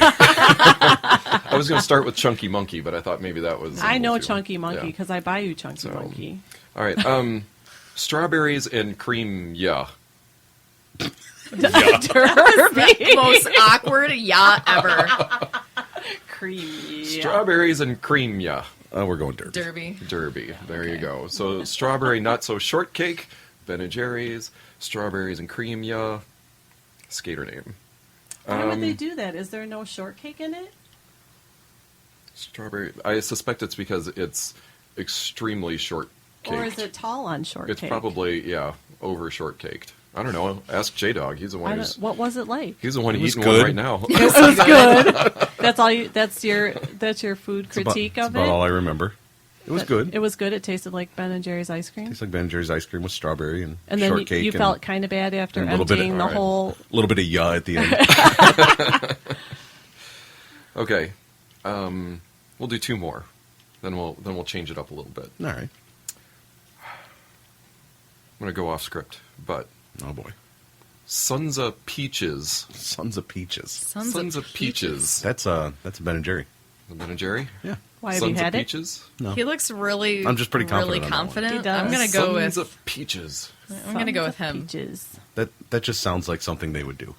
Speaker 5: I was going to start with Chunky Monkey, but I thought maybe that was. a
Speaker 2: I know
Speaker 5: little too-
Speaker 2: Chunky Monkey
Speaker 5: yeah.
Speaker 2: because I buy you Chunky
Speaker 5: So-
Speaker 2: Monkey.
Speaker 5: All right. Strawberries and cream. Yeah.
Speaker 2: Derby.
Speaker 3: Most awkward yeah ever.
Speaker 2: Creamy.
Speaker 5: Strawberries and cream. Yeah.
Speaker 6: We're going Derby.
Speaker 3: Derby.
Speaker 5: Derby. There you go. So strawberry not so shortcake. Ben and Jerry's. Strawberries and cream. Yeah. Skater name.
Speaker 2: Why would they do that? Is there no shortcake in it?
Speaker 5: Strawberry. I suspect it's because it's extremely short
Speaker 2: Or is
Speaker 5: caked.
Speaker 2: it tall on shortcake?
Speaker 5: It's probably over shortcaked. I don't know. Ask JDawg. He's the
Speaker 2: I
Speaker 5: one
Speaker 2: don't,
Speaker 5: who's
Speaker 2: what was it like?
Speaker 5: he's the one
Speaker 6: It was
Speaker 5: eating
Speaker 6: good.
Speaker 5: one right now.
Speaker 2: It was good. That's all you. That's your food
Speaker 6: It's about-
Speaker 2: critique
Speaker 6: it's
Speaker 2: of
Speaker 6: about
Speaker 2: it.
Speaker 6: all I remember. It was good.
Speaker 2: It was good. It tasted like Ben and Jerry's ice cream.
Speaker 6: Tastes like Ben and Jerry's ice cream with strawberry and
Speaker 2: And then
Speaker 6: shortcake.
Speaker 2: you
Speaker 6: and
Speaker 2: felt kind of bad after
Speaker 6: and a little bit of-
Speaker 2: emptying the
Speaker 5: all right.
Speaker 2: whole.
Speaker 6: a little bit of ya at the end.
Speaker 5: Okay. We'll do two more. Then we'll change it up a little bit.
Speaker 6: All right.
Speaker 5: I'm gonna go off script, but
Speaker 6: Oh boy.
Speaker 5: Sons of Peaches.
Speaker 6: Sons of Peaches.
Speaker 5: Sons of Peaches.
Speaker 6: That's a Ben and Jerry.
Speaker 5: Ben and Jerry?
Speaker 6: Yeah.
Speaker 2: Why have
Speaker 5: Sons
Speaker 2: you had
Speaker 5: of
Speaker 2: it?
Speaker 5: Peaches?
Speaker 6: No.
Speaker 3: He looks really,
Speaker 6: I'm just pretty confident
Speaker 3: really
Speaker 6: on that one.
Speaker 3: confident.
Speaker 2: He does.
Speaker 3: I'm gonna go
Speaker 5: Sons
Speaker 3: with.
Speaker 5: of Peaches.
Speaker 3: I'm gonna go with
Speaker 2: Sons of
Speaker 3: him.
Speaker 2: Peaches.
Speaker 6: That just sounds like something they would do.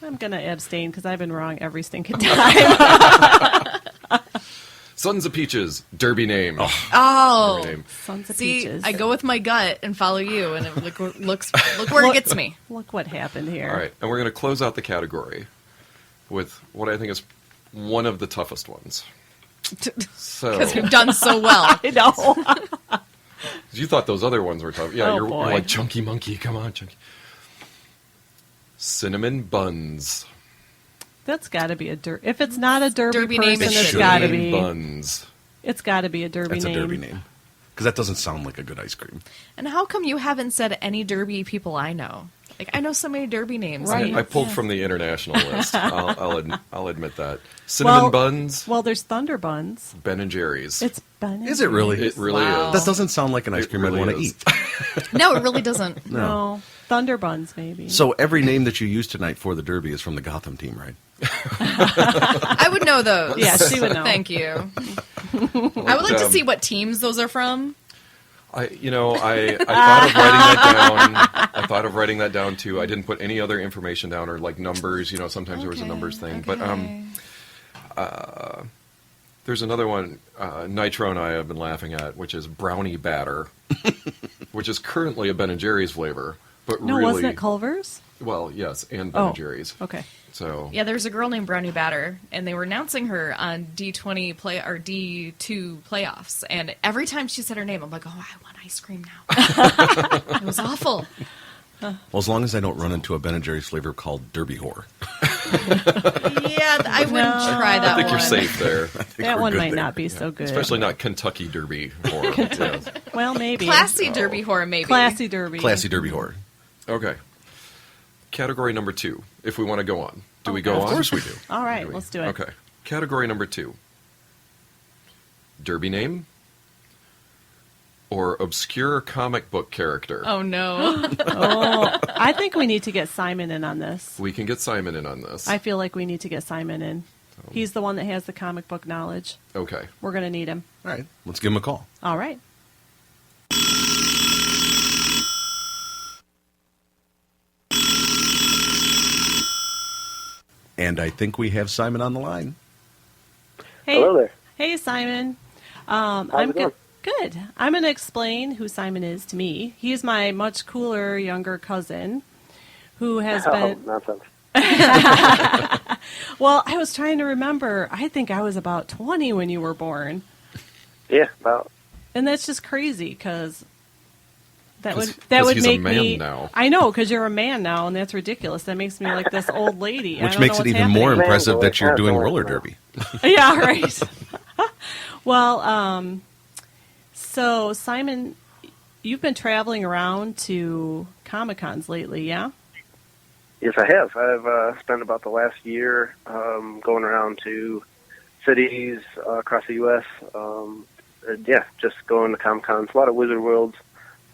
Speaker 2: I'm going to abstain because I've been wrong every stinking time.
Speaker 5: Sons of Peaches. Derby name.
Speaker 3: Oh,
Speaker 5: Derby name.
Speaker 2: Sons of
Speaker 3: see,
Speaker 2: Peaches.
Speaker 3: I go with my gut and follow you, and it look where it gets me.
Speaker 2: Look what happened here.
Speaker 5: All right, and we're going to close out the category with what I think is one of the toughest ones. So,
Speaker 3: Because we've done so well.
Speaker 2: I know.
Speaker 5: you thought those other ones were tough. Yeah,
Speaker 2: Oh,
Speaker 5: you're
Speaker 2: boy.
Speaker 5: like Chunky Monkey. Come on, Chunky. Cinnamon buns.
Speaker 2: That's got to be a derby. If it's not a derby,
Speaker 3: Derby
Speaker 2: person,
Speaker 3: name, it
Speaker 2: it's
Speaker 3: should
Speaker 2: got to
Speaker 5: Cinnamon
Speaker 2: be.
Speaker 5: buns.
Speaker 2: It's got to be a derby
Speaker 6: That's
Speaker 2: name.
Speaker 6: a derby name. Because that doesn't sound like a good ice cream.
Speaker 3: And how come you haven't said any derby people I know? Like, I know so many derby names.
Speaker 2: Right.
Speaker 5: I pulled
Speaker 3: Yeah.
Speaker 5: from the international list. I'll admit that. Cinnamon buns.
Speaker 2: Well, there's Thunder Buns.
Speaker 5: Ben and Jerry's.
Speaker 2: It's Ben. and
Speaker 6: Is it really?
Speaker 5: It really
Speaker 3: Wow.
Speaker 5: is.
Speaker 6: That doesn't sound like an ice
Speaker 5: It
Speaker 6: cream
Speaker 5: really
Speaker 6: I'd want to
Speaker 5: is.
Speaker 6: eat.
Speaker 3: No, it really doesn't.
Speaker 2: No. Thunder Buns, maybe.
Speaker 6: So every name that you use tonight for the derby is from the Gotham team, right?
Speaker 3: I would know those.
Speaker 2: Yeah, she would know.
Speaker 3: Thank you. I would like to see what teams those are from.
Speaker 5: I thought of writing that down. I thought of writing that down too. I didn't put any other information down or like numbers. You know, sometimes there was a numbers thing. But there's another one. Nitro and I have been laughing at, which is brownie batter, which is currently a Ben and Jerry's flavor. But
Speaker 2: no,
Speaker 5: really,
Speaker 2: wasn't it Culver's?
Speaker 5: well, yes, and Ben
Speaker 2: Oh,
Speaker 5: and Jerry's.
Speaker 2: okay.
Speaker 5: So
Speaker 3: Yeah, there's a girl named Brownie Batter, and they were announcing her on D20 play or D2 playoffs. And every time she said her name, I'm like, oh, I want ice cream now. It was awful.
Speaker 6: Well, as long as I don't run into a Ben and Jerry's flavor called Derby Whore.
Speaker 3: Yeah, I wouldn't try that
Speaker 5: I think
Speaker 3: one.
Speaker 5: you're safe there,
Speaker 2: That
Speaker 6: we're
Speaker 2: one
Speaker 6: good
Speaker 2: might
Speaker 6: there.
Speaker 2: not be so good.
Speaker 5: especially not Kentucky Derby. Or, yeah.
Speaker 2: Well, maybe.
Speaker 3: Classy Derby horror, maybe.
Speaker 2: Classy Derby.
Speaker 6: Classy Derby Whore.
Speaker 5: Okay. Category number 2, if we want to go on. Do we
Speaker 2: Okay.
Speaker 5: go
Speaker 6: Of
Speaker 5: on?
Speaker 6: course we do.
Speaker 2: All right, let's do it.
Speaker 5: Okay. Category number 2. Derby name or obscure comic book character?
Speaker 3: Oh, no.
Speaker 2: Oh, I think we need to get Simon in on this.
Speaker 5: We can get Simon in on this.
Speaker 2: I feel like we need to get Simon in. He's the one that has the comic book knowledge.
Speaker 5: Okay.
Speaker 2: We're going to need him.
Speaker 6: All right, let's give him a call.
Speaker 2: All right.
Speaker 6: And I think we have Simon on the line.
Speaker 2: Hey,
Speaker 7: Hello there.
Speaker 2: Hey, Simon.
Speaker 7: How's
Speaker 2: I'm
Speaker 7: it going?
Speaker 2: good. I'm going to explain who Simon is to me. He's my much cooler younger cousin who has
Speaker 7: Oh,
Speaker 2: been.
Speaker 7: nonsense.
Speaker 2: Well, I was trying to remember. I think I was about 20 when you were born.
Speaker 7: Yeah, about.
Speaker 2: And that's just crazy because that
Speaker 5: 'Cause-
Speaker 2: would that
Speaker 5: 'cause
Speaker 2: would
Speaker 5: he's a
Speaker 2: make
Speaker 5: man
Speaker 2: me.
Speaker 5: now.
Speaker 2: I know because you're a man now, and that's ridiculous. That makes me like this old lady. I
Speaker 6: Which
Speaker 2: don't
Speaker 6: makes
Speaker 2: know
Speaker 6: it
Speaker 2: what's
Speaker 6: even more
Speaker 2: happening.
Speaker 6: impressive that you're
Speaker 7: Yeah,
Speaker 6: doing
Speaker 7: go
Speaker 6: roller
Speaker 7: on.
Speaker 6: derby.
Speaker 2: Yeah, right. Well, so Simon, you've been traveling around to Comic Cons lately, yeah?
Speaker 7: Yes, I have. I've spent about the last year going around to cities across the U.S. Yeah, just going to Comic Cons, a lot of Wizard Worlds,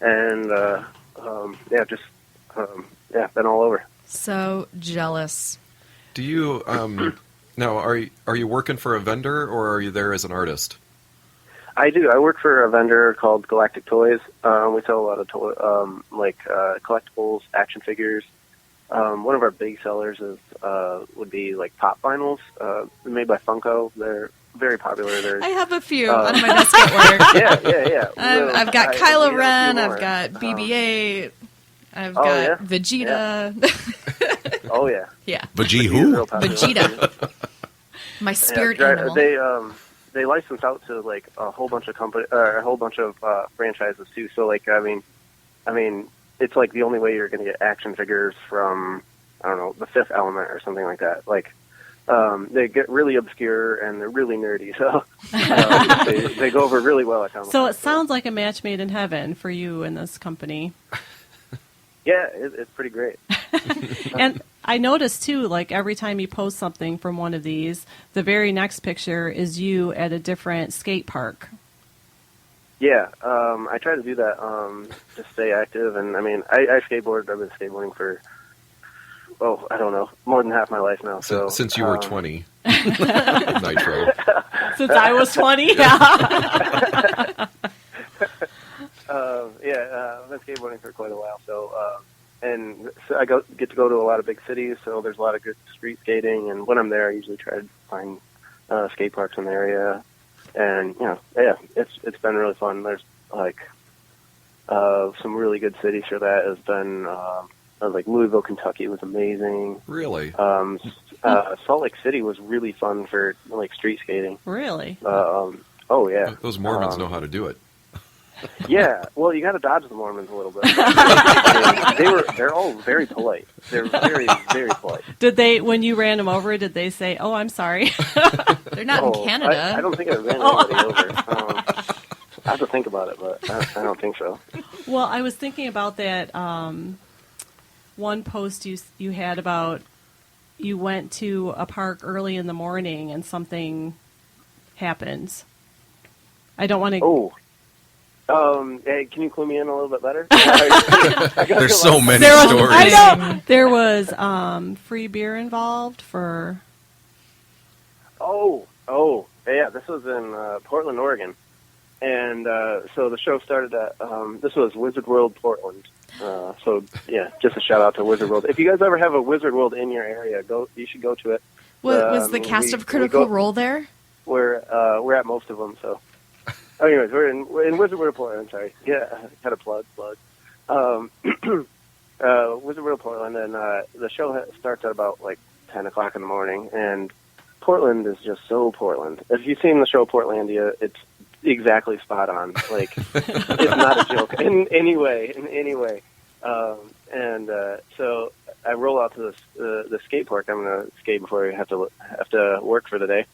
Speaker 7: and been all over.
Speaker 3: So jealous.
Speaker 5: Do you now are you working for a vendor or are you there as an artist?
Speaker 7: I do. I work for a vendor called Galactic Toys. We sell a lot of collectibles, action figures. One of our big sellers would be like pop vinyls made by Funko. They're very popular.
Speaker 3: I have a few on my desk at work.
Speaker 7: Yeah.
Speaker 3: I've got
Speaker 7: I-
Speaker 3: Kylo
Speaker 7: we have a few
Speaker 3: Ren,
Speaker 7: more.
Speaker 3: I've got BB-8, I've
Speaker 7: Oh,
Speaker 3: got
Speaker 7: yeah?
Speaker 3: Vegeta.
Speaker 7: Oh yeah,
Speaker 3: Yeah.
Speaker 6: Veggie
Speaker 7: He's
Speaker 6: who?
Speaker 7: real popular.
Speaker 3: Vegeta. My spirit animal.
Speaker 7: They license out to like a whole bunch of franchises too. So like I mean, it's like the only way you're going to get action figures from I don't know The Fifth Element or something like that. Like they get really obscure and they're really nerdy. So they go over really well at Comic-Con.
Speaker 2: So it sounds like a match made in heaven for you and this company.
Speaker 7: Yeah, it's pretty great.
Speaker 2: And I noticed too, like every time you post something from one of these, the very next picture is you at a different skate park.
Speaker 7: Yeah, I try to do that to stay active, and I mean, I skateboard. I've been skateboarding for I don't know, more than half my life now. So
Speaker 5: Since you were 20. Nitro.
Speaker 2: Since I was 20, yeah.
Speaker 7: I've been skateboarding for quite a while. So, and so I get to go to a lot of big cities. So there's a lot of good street skating. And when I'm there, I usually try to find skate parks in the area. And it's been really fun. There's like some really good cities for that. Has been like Louisville, Kentucky was amazing.
Speaker 5: Really?
Speaker 7: Salt Lake City was really fun for like street skating.
Speaker 2: Really?
Speaker 7: Oh yeah.
Speaker 5: Those Mormons know how to do it.
Speaker 7: Yeah, well, you got to dodge the Mormons a little bit. They're all very polite. They're very, very polite.
Speaker 2: Did they, when you ran them over, did they say, "Oh, I'm sorry"?
Speaker 3: They're not in Canada.
Speaker 7: I don't think I ran anybody over. I have to think about it, but I don't think so.
Speaker 2: Well, I was thinking about that one post you had about you went to a park early in the morning and something happens. I don't want to.
Speaker 7: Oh. Hey, can you clue me in a little bit better?
Speaker 6: There's so many
Speaker 2: There was,
Speaker 6: stories.
Speaker 2: I know there was free beer involved for.
Speaker 7: Oh, yeah. This was in Portland, Oregon, and so the show started at this was Wizard World, Portland. So yeah, just a shout out to Wizard World. If you guys ever have a Wizard World in your area, you should go to it.
Speaker 3: Was the cast of Critical Role there?
Speaker 7: We're at most of them, so. Anyways, we're in Wizard World, Portland. Sorry, yeah, had a plug. Wizard World, Portland, and the show starts at about like 10 o'clock in the morning. And Portland is just so Portland. If you've seen the show Portlandia, it's exactly spot on. Like it's not a joke in any way. So I roll out to the skate park. I'm gonna skate before I have to work for the day.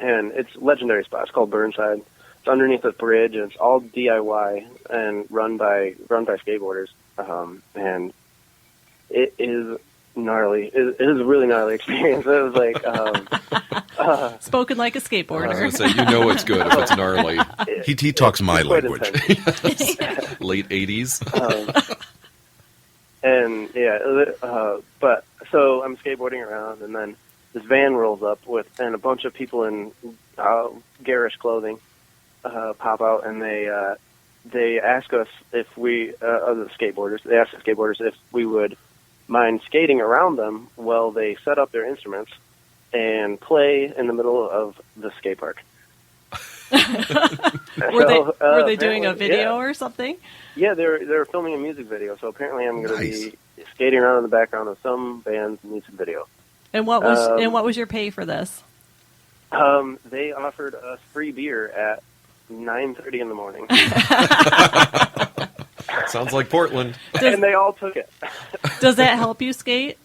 Speaker 7: And it's a legendary spot. It's called Burnside. It's underneath a bridge, and it's all DIY and run by skateboarders. And it is gnarly. It is a really gnarly experience. It was like
Speaker 2: Spoken like a
Speaker 5: I was
Speaker 2: skateboarder.
Speaker 5: going to say, you know it's good if it's gnarly.
Speaker 6: He talks my
Speaker 7: quite
Speaker 6: language.
Speaker 7: intense.
Speaker 5: Late 80s.
Speaker 7: And but so I'm skateboarding around, and then this van rolls up and a bunch of people in garish clothing pop out, and they ask us if we the skateboarders. They ask the skateboarders if we would mind skating around them while they set up their instruments and play in the middle of the skate park.
Speaker 2: Were they doing a video or something?
Speaker 7: Yeah, they're filming a music video. So apparently, I'm going to
Speaker 6: Nice.
Speaker 7: be skating around in the background of some band's music video.
Speaker 2: And what was your pay for this?
Speaker 7: They offered us free beer at 9:30 in the morning,
Speaker 5: Sounds like Portland.
Speaker 7: and they all took it.
Speaker 2: Does that help you skate?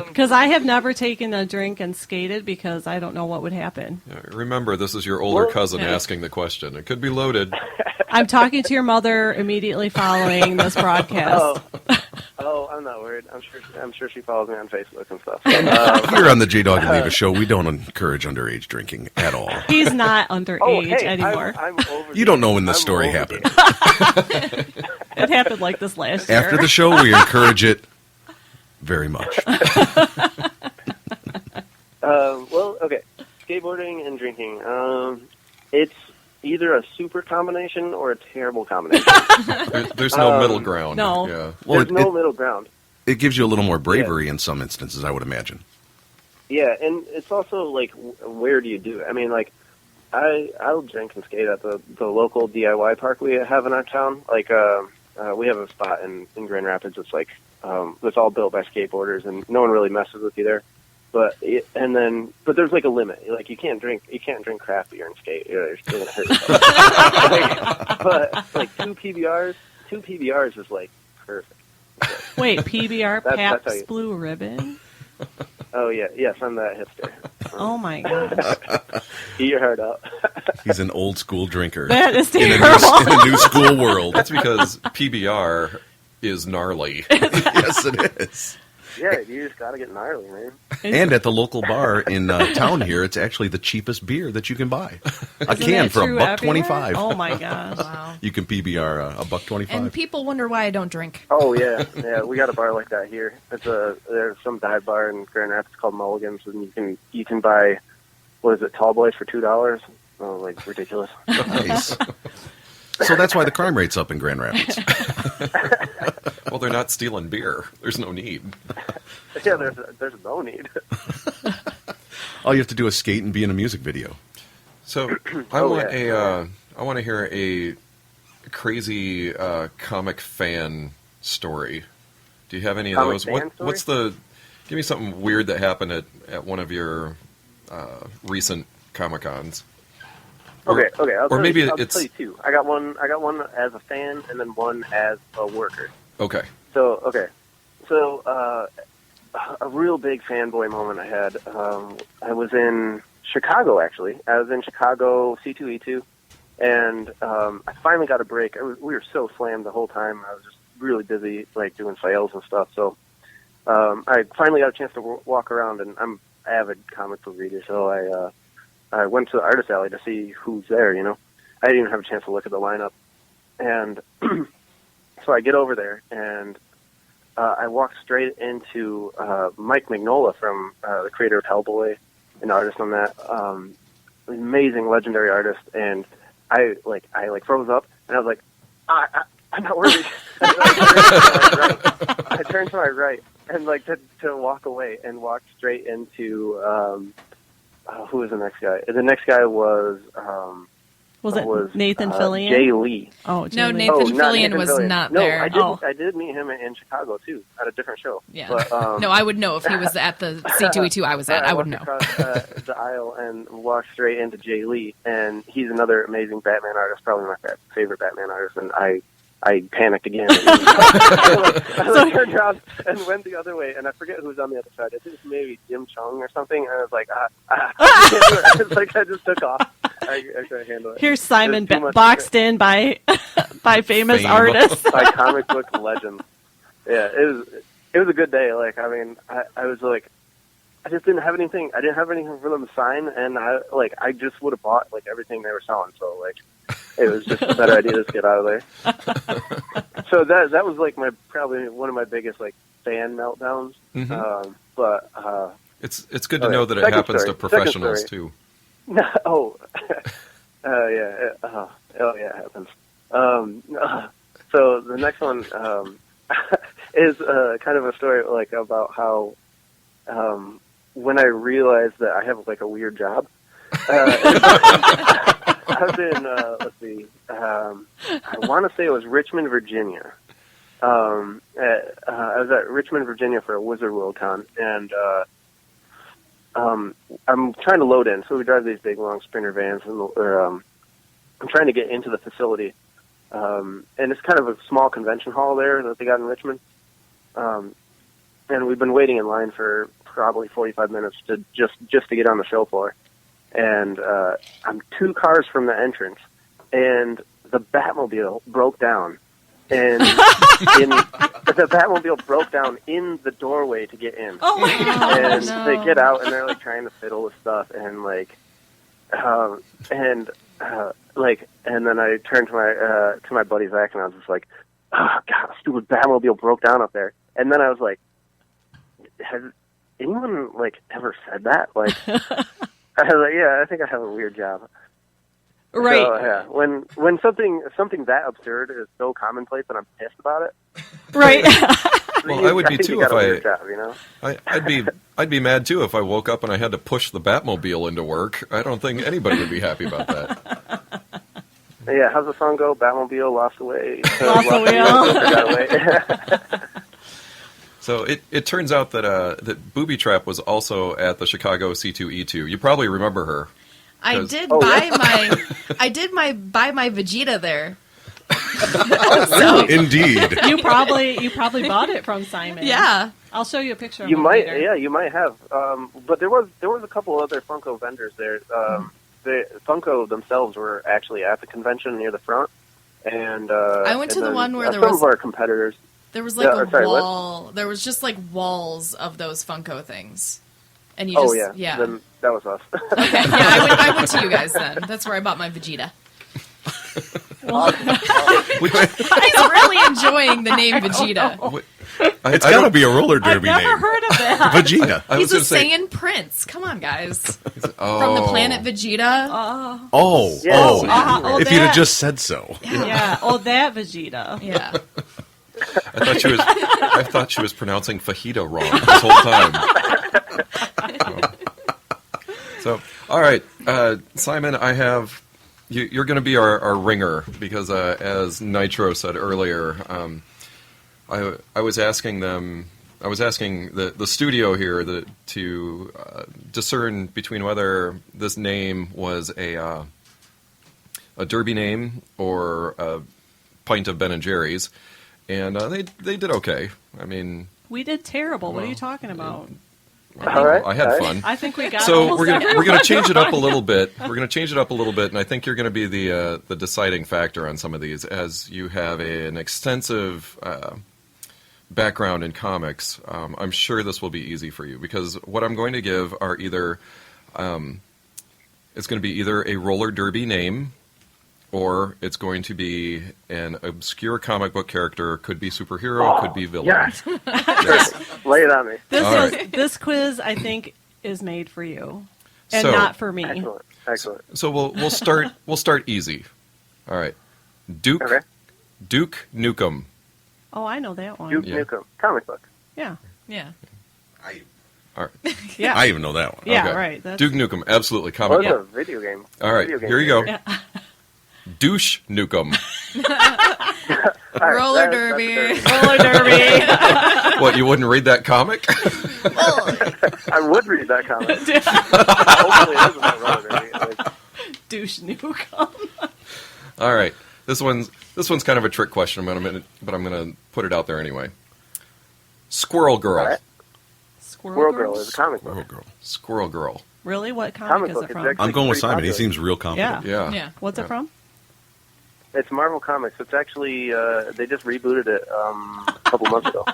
Speaker 2: Because I have never taken a drink and skated because I don't know what would happen.
Speaker 5: Remember, this is your older
Speaker 7: Well,
Speaker 5: cousin
Speaker 2: yeah.
Speaker 5: asking the question. It could be loaded.
Speaker 2: I'm talking to your mother immediately following this broadcast.
Speaker 7: Oh, I'm not worried. I'm sure she follows me on Facebook and stuff.
Speaker 6: Here on the JDawg and Leevis show, we don't encourage underage drinking at all.
Speaker 2: He's not underage anymore.
Speaker 7: I'm over.
Speaker 6: You don't know when this story happened.
Speaker 2: It happened like this last year.
Speaker 6: After the show, we encourage it very much.
Speaker 7: Well, okay. Skateboarding and drinking. It's either a super combination or a terrible combination.
Speaker 5: There's no middle ground.
Speaker 2: no.
Speaker 5: Yeah.
Speaker 6: Well,
Speaker 7: There's no middle ground.
Speaker 6: it gives you a little more bravery in some instances, I would imagine.
Speaker 7: Yeah, and it's also like, where do you do it? I mean, like, I'll drink and skate at the local DIY park we have in our town. Like, we have a spot in Grand Rapids. It's like, it's all built by skateboarders, and no one really messes with you there. But there's like a limit. Like you can't drink craft beer and skate. You're gonna hurt yourself. But like two PBRs is like perfect.
Speaker 2: Wait, PBR,
Speaker 7: That's how
Speaker 2: Pabst
Speaker 7: you-
Speaker 2: Blue Ribbon?
Speaker 7: Oh yeah, yes, I'm that hipster.
Speaker 2: Oh my gosh.
Speaker 7: Eat your heart out.
Speaker 6: He's an old school drinker
Speaker 2: That is
Speaker 6: in
Speaker 2: terrible.
Speaker 6: a new school world.
Speaker 5: That's because PBR is gnarly.
Speaker 6: Yes, it is.
Speaker 7: Yeah, you just gotta get gnarly, man.
Speaker 6: And at the local bar in town here, it's actually the cheapest beer that you can buy. A
Speaker 2: Isn't
Speaker 6: can
Speaker 2: that
Speaker 6: for
Speaker 2: true
Speaker 6: $1.25.
Speaker 2: everywhere? Oh my gosh.
Speaker 3: Wow.
Speaker 6: You can PBR $1.25.
Speaker 3: And people wonder why I don't drink.
Speaker 7: Oh yeah, we got a bar like that here. There's some dive bar in Grand Rapids called Mulligan's, and you can buy, what is it, tall boys for $2? Oh, like ridiculous.
Speaker 6: Nice. So that's why the crime rate's up in Grand Rapids.
Speaker 5: Well, they're not stealing beer. There's no need.
Speaker 7: Yeah, there's no need.
Speaker 6: All you have to do is skate and be in a music video.
Speaker 5: So I want to hear a crazy comic fan story. Do you have any of
Speaker 7: Comic
Speaker 5: those?
Speaker 7: fan story?
Speaker 5: Give me something weird that happened at one of your recent Comic-Cons.
Speaker 7: Okay. I'll tell you two. I got one as a fan, and then one as a worker.
Speaker 5: Okay.
Speaker 7: So a real big fanboy moment I had. I was in Chicago, actually. I was in Chicago C2E2, and I finally got a break. We were so slammed the whole time. I was just really busy, like doing sales and stuff. So I finally got a chance to walk around, and I'm an avid comic book reader, so I went to the artist alley to see who's there, you know. I didn't even have a chance to look at the lineup. And so I get over there, and I walk straight into Mike Mignola from the creator of Hellboy, an artist on that. Amazing, legendary artist. And I froze up, and I was like, I'm not worthy. I turned to my right, and like to walk away, and walk straight into who was the next guy? The next guy was
Speaker 2: Nathan Fillion?
Speaker 7: Jay Lee.
Speaker 2: Oh, Jay
Speaker 3: No,
Speaker 2: Lee.
Speaker 3: Nathan Fillion
Speaker 7: Nathan
Speaker 3: was
Speaker 7: Fillion.
Speaker 3: not
Speaker 7: No,
Speaker 3: there.
Speaker 7: I did meet him in Chicago too at a different show.
Speaker 3: Yeah.
Speaker 7: But,
Speaker 3: no, I would know if he was at the C2E2 I was at. I would know.
Speaker 7: Across the aisle and walked straight into Jay Lee, and he's another amazing Batman artist, probably my favorite Batman artist, and I panicked again. I turned around and went the other way, and I forget who was on the other side. I think it was maybe Jim Chung or something, and I was like, it's like I just took off. I couldn't handle it.
Speaker 2: Here's Simon boxed in by famous artists.
Speaker 7: By comic book legends. Yeah, it was a good day. Like, I mean, I was like, I just didn't have anything. I didn't have anything for them to sign, and I just would have bought like everything they were selling. So like, it was just a better idea to get out of there. So that was like probably one of my biggest like fan meltdowns.
Speaker 5: Mm-hmm.
Speaker 7: But
Speaker 5: it's good to know that it happens to professionals too.
Speaker 7: Oh, yeah. It happens. So the next one is kind of a story like about how when I realized that I have like a weird job. I was in let's see, I want to say it was Richmond, Virginia. I was at Richmond, Virginia for a Wizard World Con, and I'm trying to load in. So we drive these big, long Sprinter vans, and I'm trying to get into the facility. And it's kind of a small convention hall there that they got in Richmond. And we've been waiting in line for probably 45 minutes to just to get on the show floor. And I'm 2 cars from the entrance, and the Batmobile broke down. And the Batmobile broke down in the doorway to get in.
Speaker 2: Oh my God!
Speaker 7: And
Speaker 2: no.
Speaker 7: they get out, and they're like trying to fiddle with stuff, and and then I turned to my buddy Zach, and I was just like, "Oh God, stupid Batmobile broke down up there." And then I was like, "Has anyone like ever said that?" Like, I was like, "Yeah, I think I have a weird job."
Speaker 2: Right.
Speaker 7: So, yeah, when something that absurd is so commonplace and I'm pissed about it.
Speaker 2: Right.
Speaker 5: Well, I would be too if
Speaker 7: I'd
Speaker 5: be mad too if I woke up and I had to push the Batmobile into work. I don't think anybody would be happy about that.
Speaker 7: Yeah, how's the song go? Batmobile lost away.
Speaker 2: Lost
Speaker 7: away.
Speaker 2: So
Speaker 5: it turns out that Boobie Trap was also at the Chicago C2E2. You probably remember her.
Speaker 3: I did buy my Vegeta there. So,
Speaker 6: Indeed.
Speaker 2: you probably bought it from Simon.
Speaker 3: yeah.
Speaker 2: I'll show you a picture of
Speaker 7: You
Speaker 2: him
Speaker 7: might,
Speaker 2: later.
Speaker 7: yeah, you might have. But there was a couple other Funko vendors there. The Funko themselves were actually at the convention near the front, and
Speaker 3: I went to the one where there
Speaker 7: some
Speaker 3: was
Speaker 7: of our competitors.
Speaker 3: There was like
Speaker 7: Yeah,
Speaker 3: a
Speaker 7: sorry, what?
Speaker 3: wall. There was just like walls of those Funko things. And you
Speaker 7: Oh
Speaker 3: just,
Speaker 7: yeah, then that was us.
Speaker 3: Okay, yeah, I went to you guys then. That's where I bought my Vegeta. He's really enjoying the name Vegeta.
Speaker 5: Wait,
Speaker 6: It's got to be a roller
Speaker 2: I've
Speaker 6: derby
Speaker 2: never
Speaker 6: name.
Speaker 2: heard of that.
Speaker 6: Vegeta.
Speaker 5: I was
Speaker 3: He's a
Speaker 5: gonna say,
Speaker 3: Saiyan prince. Come on, guys.
Speaker 5: oh,
Speaker 3: From the planet Vegeta.
Speaker 6: Oh,
Speaker 7: Yeah,
Speaker 6: oh.
Speaker 2: oh,
Speaker 6: If you'd have
Speaker 2: that.
Speaker 6: just said so.
Speaker 2: Yeah. Oh, that Vegeta.
Speaker 3: Yeah.
Speaker 5: I thought she was pronouncing fajita wrong this whole time. So, all right, Simon, I have you're going to be our ringer because, as Nitro said earlier, I was asking them. I was asking the studio here to discern between whether this name was a derby name or a pint of Ben and Jerry's, and they did okay. I mean,
Speaker 2: We did terrible. What are
Speaker 5: Well,
Speaker 2: you talking about?
Speaker 7: All right,
Speaker 5: I had
Speaker 7: all right.
Speaker 5: fun.
Speaker 2: I think we got
Speaker 5: So
Speaker 2: almost
Speaker 5: we're gonna
Speaker 2: everyone.
Speaker 5: change it up a little bit. We're gonna change it up a little bit, and I think you're gonna be the deciding factor on some of these, as you have an extensive background in comics. I'm sure this will be easy for you because what I'm going to give are either it's going to be either a roller derby name, or it's going to be an obscure comic book character. Could be superhero, could be villain.
Speaker 7: Yes.
Speaker 5: Yes.
Speaker 7: Lay it on me.
Speaker 5: All
Speaker 2: This quiz, I think, is made for you, and
Speaker 5: So-
Speaker 2: not for me.
Speaker 7: Excellent. Excellent.
Speaker 5: So we'll start easy. All right, Duke Nukem.
Speaker 2: Oh, I know that one.
Speaker 7: Duke
Speaker 5: Yeah.
Speaker 7: Nukem comic book.
Speaker 2: Yeah.
Speaker 3: Yeah.
Speaker 5: All right,
Speaker 2: Yeah.
Speaker 6: I even know that one.
Speaker 2: Yeah.
Speaker 5: okay.
Speaker 2: Right. That's,
Speaker 5: Duke Nukem, absolutely
Speaker 7: Well,
Speaker 5: comic
Speaker 7: it's
Speaker 5: book.
Speaker 7: a video game.
Speaker 5: All right,
Speaker 7: Video game
Speaker 5: here you go.
Speaker 7: game.
Speaker 2: Yeah.
Speaker 5: Douche Nukem.
Speaker 7: All right,
Speaker 3: Roller
Speaker 7: that's
Speaker 3: derby.
Speaker 2: Roller derby.
Speaker 5: What, you wouldn't read that comic?
Speaker 7: I would read that comic. Hopefully, it isn't a roller derby. Like,
Speaker 2: Douche Nukem.
Speaker 5: All right, this one's kind of a trick question, but I'm gonna put it out there anyway. Squirrel Girl.
Speaker 7: all right.
Speaker 2: Squirrel
Speaker 7: Squirrel Girl is a comic book.
Speaker 6: Squirrel Girl.
Speaker 5: Squirrel Girl.
Speaker 2: Really? What
Speaker 7: Comic
Speaker 2: comic is
Speaker 7: book,
Speaker 2: it
Speaker 7: it's
Speaker 2: from?
Speaker 7: actually-
Speaker 6: I'm going with
Speaker 7: pretty
Speaker 6: Simon. He
Speaker 7: popular.
Speaker 6: seems real confident.
Speaker 5: Yeah.
Speaker 3: Yeah.
Speaker 2: What's it from?
Speaker 7: It's Marvel Comics. It's actually they just rebooted it a couple months ago.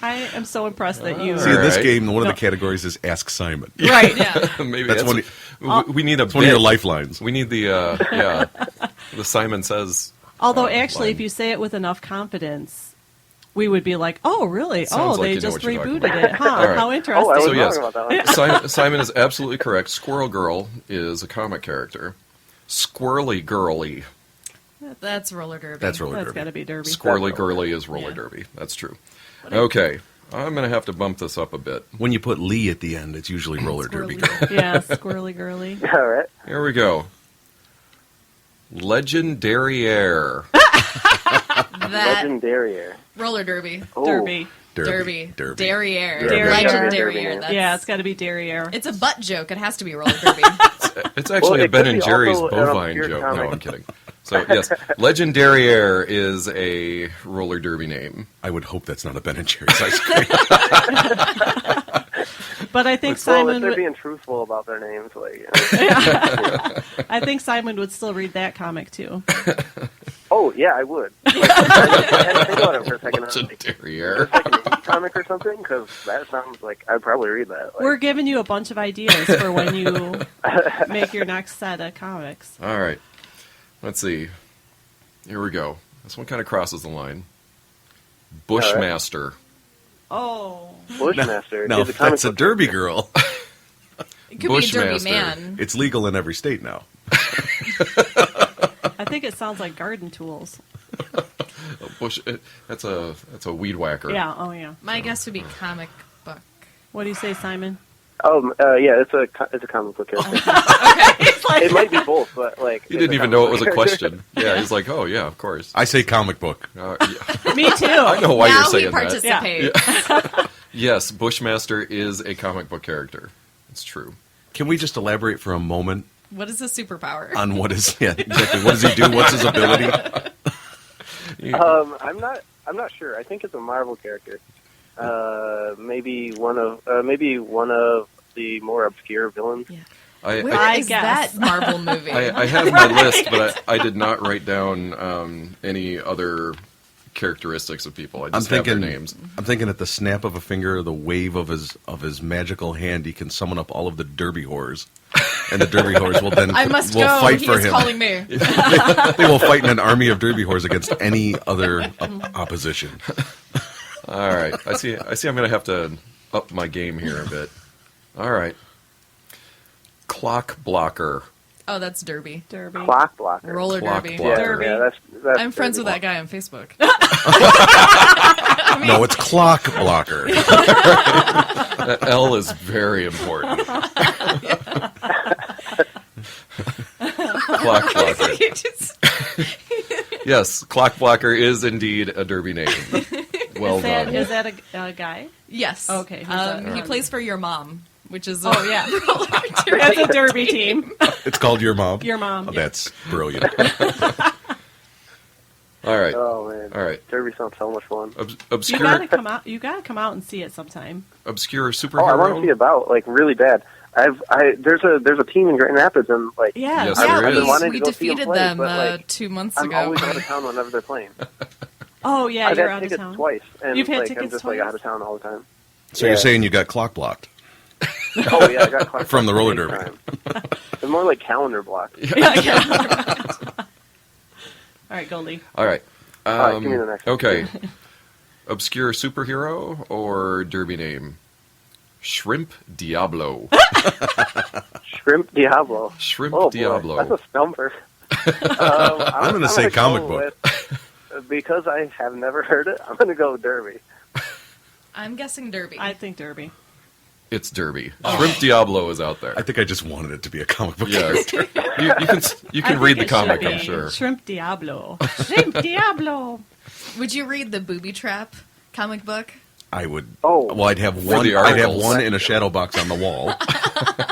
Speaker 2: I am so impressed that you.
Speaker 6: See, in this
Speaker 5: Alright.
Speaker 6: game, one of
Speaker 2: No.
Speaker 6: the categories is Ask Simon.
Speaker 2: Right.
Speaker 3: Yeah.
Speaker 5: Maybe
Speaker 6: That's one.
Speaker 5: we need a
Speaker 6: It's one of your
Speaker 5: bit.
Speaker 6: lifelines.
Speaker 5: We need the the Simon Says.
Speaker 2: Although, actually,
Speaker 5: line.
Speaker 2: if you say it with enough confidence, we would be like, "Oh, really?
Speaker 5: Sounds
Speaker 2: Oh,
Speaker 5: like
Speaker 2: they
Speaker 5: you know
Speaker 2: just
Speaker 5: what you're talking
Speaker 2: rebooted
Speaker 5: about."
Speaker 2: it, huh?
Speaker 5: All right.
Speaker 2: How interesting!"
Speaker 7: Oh, I was
Speaker 5: So,
Speaker 7: wrong
Speaker 5: yes.
Speaker 7: about that one.
Speaker 5: Simon is absolutely correct. Squirrel Girl is a comic character. Squirrely Girly.
Speaker 3: That's roller derby.
Speaker 6: That's roller
Speaker 2: That's
Speaker 6: derby.
Speaker 2: got to be derby.
Speaker 5: Squirrely Girly is roller
Speaker 3: Yeah.
Speaker 5: derby. That's true. Okay. I'm going to have to bump this up a bit.
Speaker 6: When you put Lee at the end, it's usually roller derby.
Speaker 3: Squirrely.
Speaker 2: Yeah, squirrely girly.
Speaker 7: All right.
Speaker 5: Here we go. Legendary Air.
Speaker 3: That
Speaker 7: Legendary.
Speaker 3: roller derby.
Speaker 7: Oh,
Speaker 2: Derby.
Speaker 3: Derby.
Speaker 6: Derby.
Speaker 3: Derriere.
Speaker 6: Derby.
Speaker 3: Legendary
Speaker 7: Derby.
Speaker 3: air. That's,
Speaker 2: Yeah, it's got to be derriere.
Speaker 3: It's a butt joke. It has to be roller derby.
Speaker 5: It's actually
Speaker 7: Well,
Speaker 5: a
Speaker 7: it
Speaker 5: Ben
Speaker 7: could
Speaker 5: and
Speaker 7: be
Speaker 5: Jerry's
Speaker 7: also an
Speaker 5: bovine
Speaker 7: obscure
Speaker 5: joke. No,
Speaker 7: comic.
Speaker 5: I'm kidding. So, yes, Legendary Air is a roller derby name.
Speaker 6: I would hope that's not a Ben and Jerry's ice cream.
Speaker 2: But I think
Speaker 7: well, if
Speaker 2: Simon.
Speaker 7: they're
Speaker 2: Would,
Speaker 7: being truthful about their names, like,
Speaker 2: I think Simon would still read that comic too.
Speaker 7: oh yeah, I would. Like, I had to think about it for a second. I was like,
Speaker 5: Legendary Air.
Speaker 7: like an indie comic or something, because that sounds like I'd probably read that. Like,
Speaker 2: We're giving you a bunch of ideas for when you make your next set of comics.
Speaker 5: All right. Let's see. Here we go. This one kind of crosses the line. Bushmaster.
Speaker 2: Oh,
Speaker 7: Bushmaster.
Speaker 6: Now,
Speaker 7: is a comic
Speaker 6: that's a
Speaker 7: book
Speaker 6: derby
Speaker 7: character.
Speaker 6: girl.
Speaker 3: It could be a derby
Speaker 5: Bushmaster.
Speaker 3: man.
Speaker 6: It's legal in every state now.
Speaker 2: I think it sounds like garden tools.
Speaker 5: That's a weed whacker.
Speaker 2: Yeah. Oh, yeah.
Speaker 3: My guess would be comic book.
Speaker 2: What do you say, Simon?
Speaker 7: Oh, yeah, it's a comic book character. It might be both, but like
Speaker 5: He
Speaker 7: it's
Speaker 5: didn't
Speaker 7: a
Speaker 5: even
Speaker 7: comic
Speaker 5: know it
Speaker 7: book
Speaker 5: was a
Speaker 7: character.
Speaker 5: question. Yeah, he's like, oh, yeah, of course.
Speaker 6: I say comic book.
Speaker 5: Yeah.
Speaker 2: Me too.
Speaker 5: I know why
Speaker 3: now
Speaker 5: you're
Speaker 3: he
Speaker 5: saying that.
Speaker 3: participates.
Speaker 5: Yes, Bushmaster is a comic book character. It's true.
Speaker 6: Can we just elaborate for a moment
Speaker 3: What is a superpower?
Speaker 6: on what is exactly what does he do? What's his ability?
Speaker 7: I'm not sure. I think it's a Marvel character. Maybe one of the more obscure villains.
Speaker 3: Yeah.
Speaker 5: I
Speaker 3: Where is
Speaker 2: guess.
Speaker 3: that Marvel movie?
Speaker 5: I have my list, but I did not write down any other characteristics of people. I
Speaker 6: I'm
Speaker 5: just have their
Speaker 6: thinking.
Speaker 5: names.
Speaker 6: I'm thinking at the snap of a finger, the wave of his magical hand, he can summon up all of the Derby whores, and the Derby whores will then
Speaker 3: I must
Speaker 6: will
Speaker 3: go.
Speaker 6: fight
Speaker 3: He
Speaker 6: for
Speaker 3: is
Speaker 6: him.
Speaker 3: calling me.
Speaker 6: They will fight in an army of Derby whores against any other opposition.
Speaker 5: All right. I see. I'm going to have to up my game here a bit. All right. Clock blocker.
Speaker 3: Oh, that's Derby.
Speaker 2: Derby.
Speaker 7: Clock blocker.
Speaker 3: Roller
Speaker 5: Clock
Speaker 3: derby.
Speaker 5: blocker.
Speaker 2: Derby.
Speaker 7: Yeah, that's
Speaker 3: I'm friends with
Speaker 7: Derby.
Speaker 3: that guy on Facebook.
Speaker 6: No, it's clock blocker.
Speaker 5: That L is very important. Clock blocker.
Speaker 3: You just-
Speaker 5: Yes, clock blocker is indeed a Derby name. Well done.
Speaker 2: Is that a guy?
Speaker 3: yes.
Speaker 2: Okay, who's that
Speaker 3: He
Speaker 2: from?
Speaker 3: plays for your mom, which is
Speaker 2: Oh, yeah.
Speaker 3: roller derby.
Speaker 2: That's a Derby team.
Speaker 6: It's called Your Mom.
Speaker 2: Your Mom.
Speaker 6: Oh, that's brilliant.
Speaker 5: All right.
Speaker 7: Oh man.
Speaker 5: All right.
Speaker 7: Derby sounds so much fun.
Speaker 2: You
Speaker 5: Obscure
Speaker 2: gotta come out. You gotta come out and see it sometime.
Speaker 5: obscure
Speaker 7: Oh, I want to see
Speaker 5: superhero.
Speaker 7: about like really bad. There's a team in Grand Rapids and like
Speaker 2: Yeah,
Speaker 5: Yes,
Speaker 2: yeah.
Speaker 5: there
Speaker 7: I've been
Speaker 5: is.
Speaker 7: wanting to
Speaker 3: We
Speaker 7: go see 'em
Speaker 3: defeated
Speaker 7: play,
Speaker 3: them
Speaker 7: but, like,
Speaker 3: 2 months
Speaker 7: I'm
Speaker 3: ago.
Speaker 7: always out of town whenever they're playing.
Speaker 2: Oh yeah,
Speaker 7: I've
Speaker 2: you're
Speaker 7: had
Speaker 2: out of
Speaker 7: tickets
Speaker 2: town.
Speaker 7: twice, and
Speaker 2: You've had
Speaker 7: like I'm
Speaker 2: tickets
Speaker 7: just
Speaker 2: twice?
Speaker 7: like out of town all the time.
Speaker 6: So you're saying you got clock blocked?
Speaker 7: Oh yeah, I got caught
Speaker 6: From the roller
Speaker 7: big
Speaker 6: derby.
Speaker 7: time. It's more like calendar block.
Speaker 2: All right, Goldie.
Speaker 5: All right.
Speaker 7: All right, give me the next one.
Speaker 5: Okay. Obscure superhero or Derby name? Shrimp Diablo.
Speaker 7: Shrimp Diablo.
Speaker 5: Shrimp
Speaker 7: Oh
Speaker 5: Diablo.
Speaker 7: boy, that's a stumper.
Speaker 6: I'm going to say comic
Speaker 7: go
Speaker 6: book.
Speaker 7: with- because I have never heard it, I'm going to go Derby.
Speaker 3: I'm guessing Derby.
Speaker 2: I think Derby.
Speaker 5: It's Derby. Shrimp Diablo is out there.
Speaker 6: I think I just wanted it to be a comic book
Speaker 5: Yes.
Speaker 6: character.
Speaker 5: You
Speaker 2: I
Speaker 5: can read the
Speaker 2: think it should
Speaker 5: comic,
Speaker 2: be
Speaker 5: I'm sure.
Speaker 2: Shrimp Diablo. Shrimp Diablo.
Speaker 3: Would you read the Booby Trap comic book?
Speaker 6: I would.
Speaker 7: Oh.
Speaker 6: Well, I'd have
Speaker 5: For
Speaker 6: one.
Speaker 5: the
Speaker 6: I'd have
Speaker 5: articles.
Speaker 6: one in a shadow box on the wall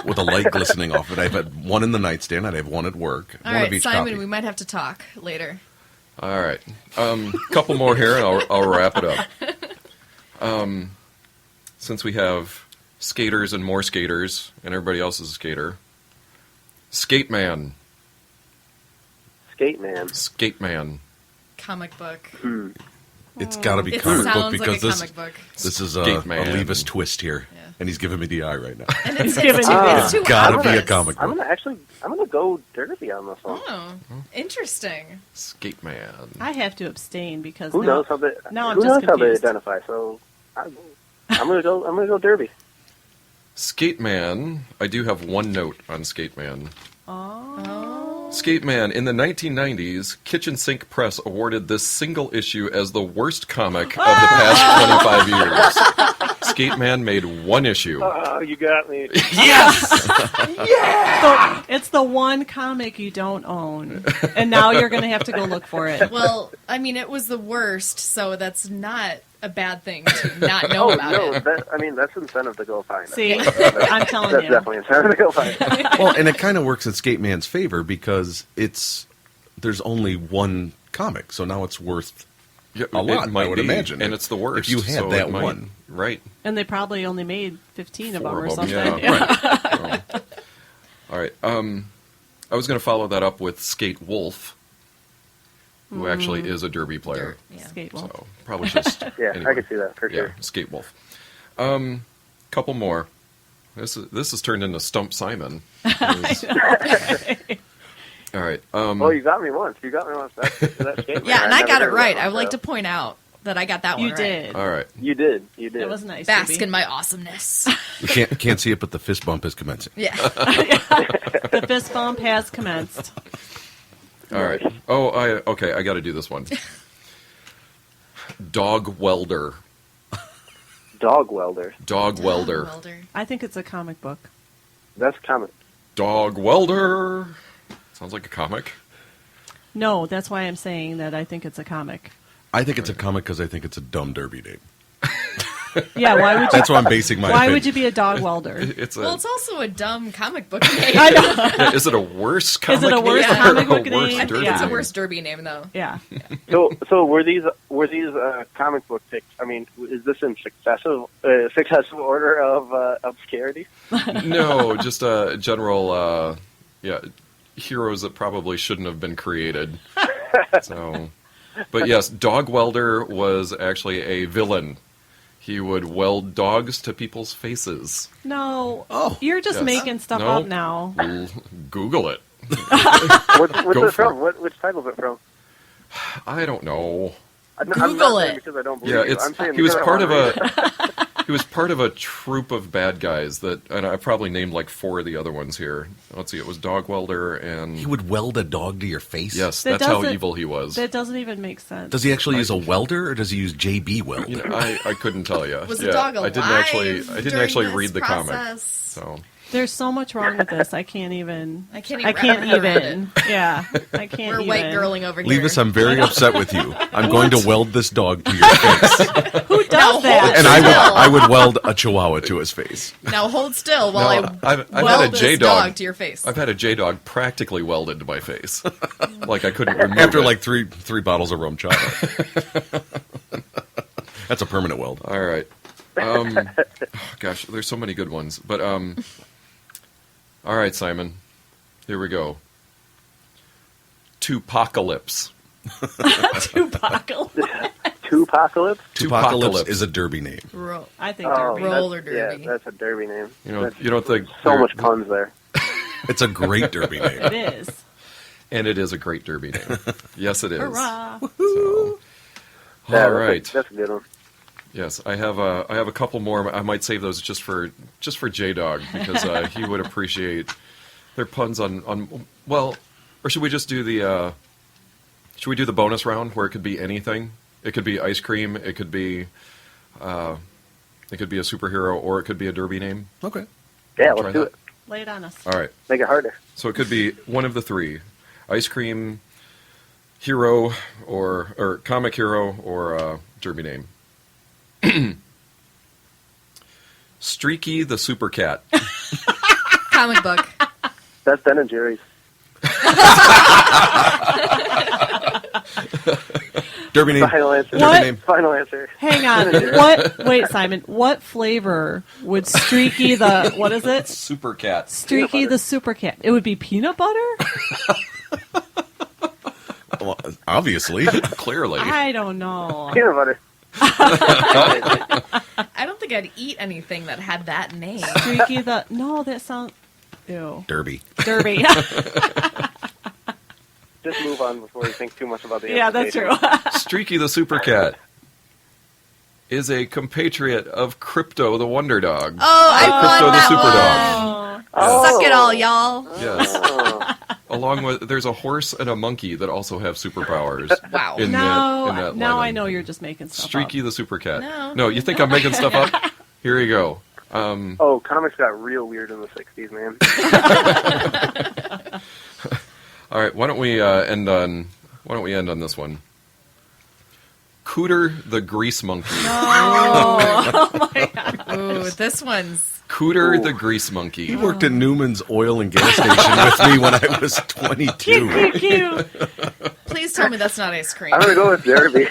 Speaker 6: with a light glistening off it. I'd have one in the nightstand. I'd have one at work.
Speaker 3: All
Speaker 6: one of
Speaker 3: right,
Speaker 6: each
Speaker 3: Simon,
Speaker 6: copy.
Speaker 3: we might have to talk later.
Speaker 5: All right. Couple more here, and I'll wrap it up. Since we have skaters and more skaters, and everybody else is a skater. Skate Man.
Speaker 7: Skate Man.
Speaker 5: Skate Man.
Speaker 3: Comic book.
Speaker 6: It's got to be
Speaker 3: It
Speaker 6: comic book
Speaker 3: sounds
Speaker 6: because
Speaker 3: like a comic book.
Speaker 6: this is a
Speaker 5: Skate Man.
Speaker 6: Leevis twist here,
Speaker 3: Yeah.
Speaker 6: and he's giving me the eye right now.
Speaker 3: And
Speaker 2: He's
Speaker 3: it's,
Speaker 2: giving
Speaker 3: it's
Speaker 2: you
Speaker 3: too,
Speaker 2: the
Speaker 3: it's too
Speaker 6: Gotta
Speaker 3: obvious.
Speaker 6: be a comic
Speaker 7: I'm
Speaker 6: book.
Speaker 7: gonna go Derby on this one.
Speaker 3: Oh, interesting.
Speaker 5: Skate Man.
Speaker 2: I have to abstain because
Speaker 7: Who
Speaker 2: now,
Speaker 7: knows how they?
Speaker 2: now I'm
Speaker 7: who
Speaker 2: just
Speaker 7: knows how they
Speaker 2: confused.
Speaker 7: identify? So I'm gonna go. I'm gonna go Derby.
Speaker 5: Skate Man. I do have one note on Skate Man.
Speaker 2: Oh.
Speaker 5: Skate Man. In the 1990s, Kitchen Sink Press awarded this single issue as the worst comic of the past 25 years. Skate Man made one issue.
Speaker 7: Oh, you got me.
Speaker 2: So it's the one comic you don't own, and now you're going to have to go look for it.
Speaker 3: Well, I mean, it was the worst, so that's not a bad thing to not know
Speaker 7: Oh
Speaker 3: about
Speaker 7: no,
Speaker 3: it.
Speaker 7: that's incentive to go find it.
Speaker 2: See, I'm telling
Speaker 7: That's
Speaker 2: you.
Speaker 7: definitely incentive to go find it.
Speaker 6: Well, and it kind of works in Skate Man's favor because there's only one comic, so now it's worth
Speaker 5: Yeah,
Speaker 6: a lot.
Speaker 5: it might
Speaker 6: I would
Speaker 5: be,
Speaker 6: imagine,
Speaker 5: and it's the worst.
Speaker 6: if you had
Speaker 5: so
Speaker 6: that
Speaker 5: it might-
Speaker 6: one.
Speaker 5: right?
Speaker 2: And they probably only made 15 of them
Speaker 5: Four
Speaker 2: or
Speaker 5: of them,
Speaker 2: something.
Speaker 5: yeah. All right. I was going to follow that up with Skate Wolf, who actually is a derby player.
Speaker 3: Yeah.
Speaker 2: Skate Wolf.
Speaker 5: So probably just
Speaker 7: Yeah,
Speaker 5: anyway.
Speaker 7: I can see that for
Speaker 5: Yeah,
Speaker 7: sure.
Speaker 5: Skate Wolf. Couple more. This has turned into Stump Simon. All right.
Speaker 7: Oh, you got me once. That skate
Speaker 3: Yeah,
Speaker 7: man,
Speaker 3: and I
Speaker 7: never
Speaker 3: got it
Speaker 7: heard of
Speaker 3: right.
Speaker 7: that
Speaker 3: I would
Speaker 7: one,
Speaker 3: like
Speaker 7: so-
Speaker 3: to point out that I got that one
Speaker 2: You
Speaker 3: right.
Speaker 2: did.
Speaker 5: All right.
Speaker 7: You did. You did.
Speaker 2: It was nice.
Speaker 3: Bask
Speaker 2: Ruby.
Speaker 3: in my awesomeness.
Speaker 6: You can't see it, but the fist bump is commencing.
Speaker 3: Yeah.
Speaker 2: The fist bump has commenced.
Speaker 5: All right. Oh, I got to do this one. Dog welder.
Speaker 7: Dog welder.
Speaker 5: Dog welder.
Speaker 3: Welder.
Speaker 2: I think it's a comic book.
Speaker 7: That's common.
Speaker 5: Dog welder. Sounds like a comic.
Speaker 2: No, that's why I'm saying that I think it's a comic.
Speaker 6: I think it's a comic because I think it's a dumb derby name.
Speaker 2: Yeah, why would you?
Speaker 6: That's why I'm basing my
Speaker 2: Why
Speaker 6: opinion.
Speaker 2: would you be a dog welder?
Speaker 5: It's a.
Speaker 3: Well, it's also a dumb comic book name.
Speaker 2: I know.
Speaker 5: Is it a worse comic
Speaker 2: it a worse
Speaker 5: name
Speaker 2: comic
Speaker 5: or
Speaker 2: book
Speaker 5: a worse
Speaker 2: name?
Speaker 3: I think
Speaker 5: derby
Speaker 3: it's a
Speaker 5: name?
Speaker 3: worse derby name, though.
Speaker 2: Yeah.
Speaker 7: So were these comic book picks? I mean, is this in successive order of obscurity?
Speaker 5: No, just a general, heroes that probably shouldn't have been created. So, But yes, Dog Welder was actually a villain. He would weld dogs to people's faces.
Speaker 2: No.
Speaker 6: Oh.
Speaker 2: You're just
Speaker 5: Yes.
Speaker 2: making stuff
Speaker 5: No.
Speaker 2: up now.
Speaker 5: Google it.
Speaker 7: What's
Speaker 5: Go
Speaker 7: it
Speaker 5: for
Speaker 7: from? Which title's it from?
Speaker 5: I don't know.
Speaker 7: I'm
Speaker 3: Google
Speaker 7: not saying
Speaker 3: it.
Speaker 7: because I don't believe
Speaker 5: Yeah,
Speaker 7: you.
Speaker 5: it's
Speaker 7: I'm saying
Speaker 5: he was
Speaker 7: because I
Speaker 5: part of
Speaker 7: wanna read it.
Speaker 5: he was part of a troupe of bad guys that, and I probably named like 4 of the other ones here. Let's see, it was Dog Welder and
Speaker 6: He would weld a dog to your face?
Speaker 5: yes,
Speaker 2: That
Speaker 5: that's how
Speaker 2: doesn't-
Speaker 5: evil he was.
Speaker 2: That doesn't even make sense.
Speaker 6: Does he actually use a welder, or does he use JB weld?
Speaker 5: You know, I couldn't tell you.
Speaker 3: Was the dog alive?
Speaker 5: I didn't
Speaker 3: during
Speaker 5: actually
Speaker 3: this
Speaker 5: read the comic.
Speaker 3: process?
Speaker 5: So
Speaker 2: There's so much wrong with this. I can't even.
Speaker 3: I can't
Speaker 2: I
Speaker 3: even
Speaker 2: can't
Speaker 3: wrap my head
Speaker 2: even. Yeah, I can't
Speaker 3: We're
Speaker 2: even.
Speaker 3: white girling over here.
Speaker 6: Leevis, I'm very upset with you. I'm going to weld this dog to your face.
Speaker 2: Who does
Speaker 3: Now,
Speaker 2: that?
Speaker 3: hold
Speaker 6: And
Speaker 3: still.
Speaker 6: I would weld a chihuahua to his face.
Speaker 3: Now hold still while
Speaker 5: No,
Speaker 3: I
Speaker 5: I've had
Speaker 3: weld
Speaker 5: a
Speaker 3: this
Speaker 5: JDawg.
Speaker 3: dog to your face.
Speaker 5: I've had a JDawg practically welded to my face. Like I couldn't remove
Speaker 6: After
Speaker 5: it.
Speaker 6: like three bottles of rum chocolate. That's a permanent weld.
Speaker 5: All right. Gosh, there's so many good ones. But all right, Simon. Here we go. Tupacalypse.
Speaker 2: Tupac.
Speaker 7: Tupacalypse?
Speaker 6: Tupacalypse is a derby name.
Speaker 2: I think
Speaker 7: Oh,
Speaker 2: Derby.
Speaker 3: Roller
Speaker 7: that's-
Speaker 3: derby.
Speaker 7: Yeah, that's a derby name.
Speaker 5: You don't think
Speaker 7: So
Speaker 5: there-
Speaker 7: much puns there.
Speaker 6: It's a great derby name.
Speaker 2: It is.
Speaker 5: And it is a great derby name. Yes, it is.
Speaker 2: Hurrah!
Speaker 5: So,
Speaker 7: Yeah,
Speaker 5: all right.
Speaker 7: That's a good one.
Speaker 5: Yes, I have a couple more. I might save those just for JDawg because he would appreciate their puns on well, or should we just do the bonus round where it could be anything? It could be ice cream. It could be a superhero, or it could be a derby name.
Speaker 6: Okay.
Speaker 7: Yeah,
Speaker 5: Try
Speaker 7: let's do
Speaker 5: that.
Speaker 7: it.
Speaker 2: Lay it on us.
Speaker 5: All right.
Speaker 7: Make it harder.
Speaker 5: So it could be one of the 3: ice cream, hero, or comic hero, or derby name. Streaky the Super Cat.
Speaker 3: Comic book.
Speaker 7: That's Ben and Jerry's.
Speaker 6: Derby name.
Speaker 7: Final answer.
Speaker 6: Derby
Speaker 2: What?
Speaker 6: name.
Speaker 7: Final answer.
Speaker 2: Hang on. What? Wait, Simon. What flavor would Streaky the? What is it?
Speaker 5: Super Cat.
Speaker 2: Streaky
Speaker 7: Peanut
Speaker 2: the Super Cat. It would be peanut butter.
Speaker 6: Well, obviously.
Speaker 5: Clearly.
Speaker 2: I don't know.
Speaker 7: Peanut butter.
Speaker 3: I don't think I'd eat anything that had that name.
Speaker 2: Streaky the. No, that sounds. Ew.
Speaker 6: Derby.
Speaker 2: Derby.
Speaker 7: Just move on before you think too much about the
Speaker 2: Yeah, that's true.
Speaker 7: implications.
Speaker 5: Streaky the Super Cat is a compatriot of Crypto the Wonder Dog.
Speaker 3: Oh, I
Speaker 5: Crypto
Speaker 3: won
Speaker 5: the
Speaker 3: that
Speaker 5: Super
Speaker 3: one.
Speaker 5: Dog.
Speaker 3: Suck it all, y'all.
Speaker 5: Yes.
Speaker 7: Oh.
Speaker 5: Along with, there's a horse and a monkey that also have superpowers.
Speaker 3: Wow.
Speaker 5: In
Speaker 2: now,
Speaker 5: that
Speaker 2: now
Speaker 5: lineup.
Speaker 2: I know you're just making stuff
Speaker 5: Streaky
Speaker 2: up.
Speaker 5: the Super Cat.
Speaker 3: No.
Speaker 5: You think I'm making stuff up? Here you go.
Speaker 7: Oh, comics got real weird in the 60s, man.
Speaker 5: All right, why don't we end on this one? Cooter the Grease Monkey.
Speaker 3: Ooh, this one's.
Speaker 5: Cooter the Grease Monkey.
Speaker 6: He worked at Newman's Oil and Gas Station with me when I was 22.
Speaker 2: Cute.
Speaker 3: Please tell me that's not ice cream.
Speaker 7: I'm going to go with Derby.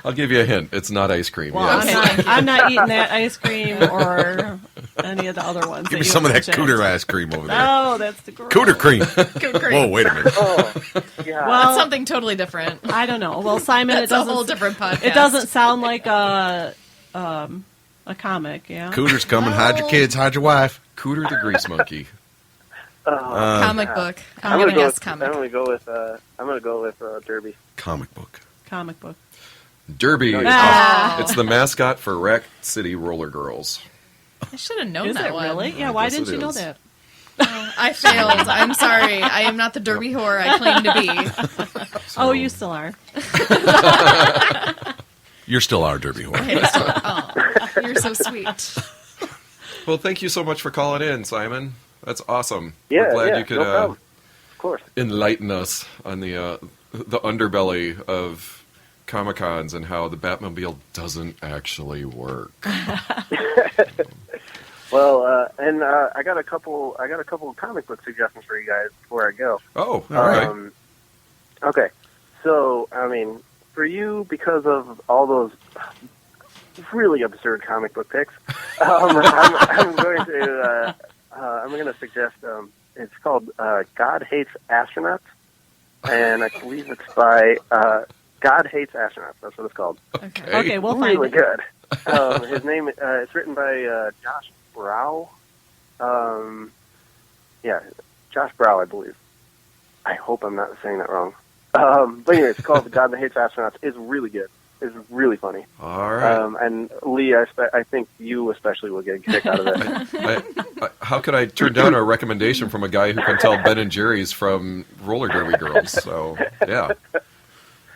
Speaker 5: I'll give you a hint. It's not ice cream.
Speaker 2: Well,
Speaker 5: yes.
Speaker 2: I'm not eating that ice cream or any of the other ones.
Speaker 6: Give me some of that cooter ice cream over there.
Speaker 2: Oh, that's the gross.
Speaker 6: Cooter cream.
Speaker 3: Good grief.
Speaker 6: Whoa, wait a minute.
Speaker 7: Oh, yeah.
Speaker 2: Well,
Speaker 3: That's something totally different.
Speaker 2: I don't know. Well, Simon,
Speaker 3: That's
Speaker 2: it
Speaker 3: a
Speaker 2: doesn't.
Speaker 3: whole different podcast.
Speaker 2: It doesn't sound like a comic. Yeah.
Speaker 6: Cooter's coming. Hide your kids. Hide your wife.
Speaker 5: Cooter the Grease Monkey.
Speaker 3: Comic book.
Speaker 7: I'm
Speaker 3: I'm
Speaker 7: going
Speaker 3: gonna
Speaker 7: to
Speaker 3: guess comic.
Speaker 7: I'm going to go with Derby.
Speaker 6: Comic book.
Speaker 2: Comic book.
Speaker 5: Derby.
Speaker 2: Ah.
Speaker 5: It's the mascot for Rack City Roller Girls.
Speaker 3: I should have known
Speaker 2: Is
Speaker 3: that
Speaker 2: it
Speaker 3: one.
Speaker 2: really? Yeah. Why
Speaker 5: Yes,
Speaker 2: didn't
Speaker 5: it
Speaker 2: you know
Speaker 5: is.
Speaker 2: that?
Speaker 3: I failed. I'm sorry. I am not the derby whore I claim to be.
Speaker 2: Oh, you still are.
Speaker 6: You're still our derby whore.
Speaker 3: Oh, you're so sweet.
Speaker 5: Well, thank you so much for calling in, Simon. That's awesome.
Speaker 7: Yeah,
Speaker 5: We're glad
Speaker 7: yeah,
Speaker 5: you could
Speaker 7: no problem. Of course.
Speaker 5: enlighten us on the underbelly of Comic-Cons and how the Batmobile doesn't actually work.
Speaker 7: Well, I got a couple comic book suggestions for you guys before I go.
Speaker 5: Oh, all right.
Speaker 7: Okay, so I mean, for you, because of all those really absurd comic book picks, I'm going to suggest it's called God Hates Astronauts. and I believe it's by God Hates Astronauts. That's what it's called.
Speaker 3: Okay.
Speaker 2: Okay, we'll find
Speaker 7: Really
Speaker 2: it.
Speaker 7: good. His name it's written by Josh Brow. Yeah, Josh Brow, I believe. I hope I'm not saying that wrong. But anyway, it's called God Hates Astronauts. It's really good. It's really funny.
Speaker 5: All right.
Speaker 7: And Lee, I think you especially will get a kick out of it.
Speaker 5: How could I turn down a recommendation from a guy who can tell Ben and Jerry's from Roller Derby Girls? So, yeah.